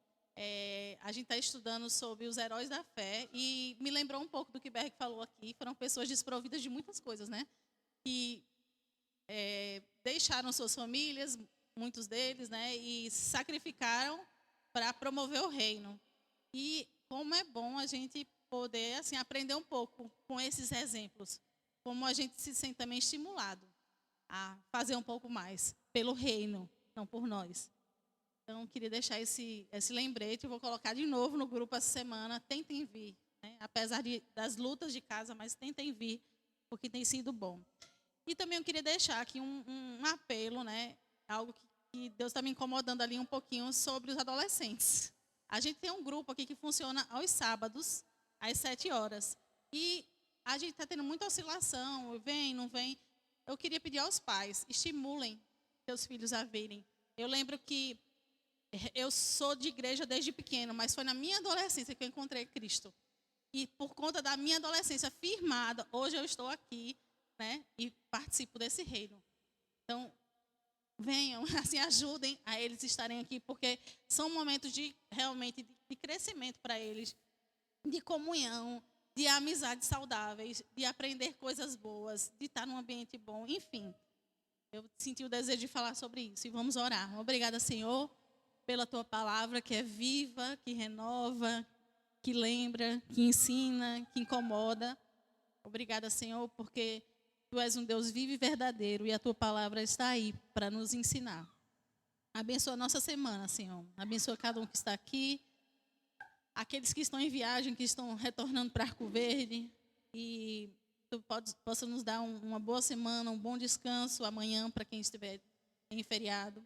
A gente está estudando sobre os heróis da fé e me lembrou um pouco do que Berg falou aqui. Foram pessoas desprovidas de muitas coisas, né? Que deixaram suas famílias, muitos deles, né? E se sacrificaram para promover o reino. E como é bom a gente poder assim aprender um pouco com esses exemplos. Como a gente se sente também estimulado a fazer um pouco mais pelo reino, não por nós. Então, queria deixar esse lembrete. Eu vou colocar de novo no grupo essa semana. Tentem vir, né? Apesar das lutas de casa, mas tentem vir, porque tem sido bom. E também eu queria deixar aqui um apelo, né? Algo que Deus está me incomodando ali um pouquinho sobre os adolescentes. A gente tem um grupo aqui que funciona aos sábados, às 7 horas. E a gente está tendo muita oscilação, vem, não vem. Eu queria pedir aos pais, estimulem seus filhos a virem. Eu lembro que eu sou de igreja desde pequeno, mas foi na minha adolescência que eu encontrei Cristo. E por conta da minha adolescência firmada, hoje eu estou aqui, né, e participo desse reino. Então, venham, assim, ajudem a eles estarem aqui, porque são momentos realmente de crescimento para eles, de comunhão, de amizades saudáveis, de aprender coisas boas, de estar num ambiente bom, enfim. Eu senti o desejo de falar sobre isso e vamos orar. Obrigada, Senhor, pela Tua palavra que é viva, que renova, que lembra, que ensina, que incomoda. Obrigada, Senhor, porque Tu és um Deus vivo e verdadeiro e a Tua palavra está aí para nos ensinar. Abençoa a nossa semana, Senhor. Abençoa cada um que está aqui. Aqueles que estão em viagem, que estão retornando para Arco Verde, e Tu possa nos dar uma boa semana, um bom descanso amanhã para quem estiver em feriado.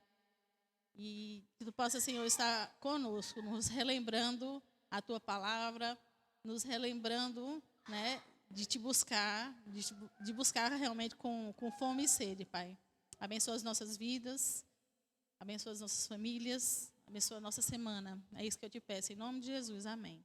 E que Tu possa, Senhor, estar conosco, nos relembrando a Tua palavra, nos relembrando, né, de Te buscar, de buscar realmente com fome e sede, Pai. Abençoa as nossas vidas, abençoa as nossas famílias, abençoa a nossa semana. É isso que eu Te peço, em nome de Jesus. Amém.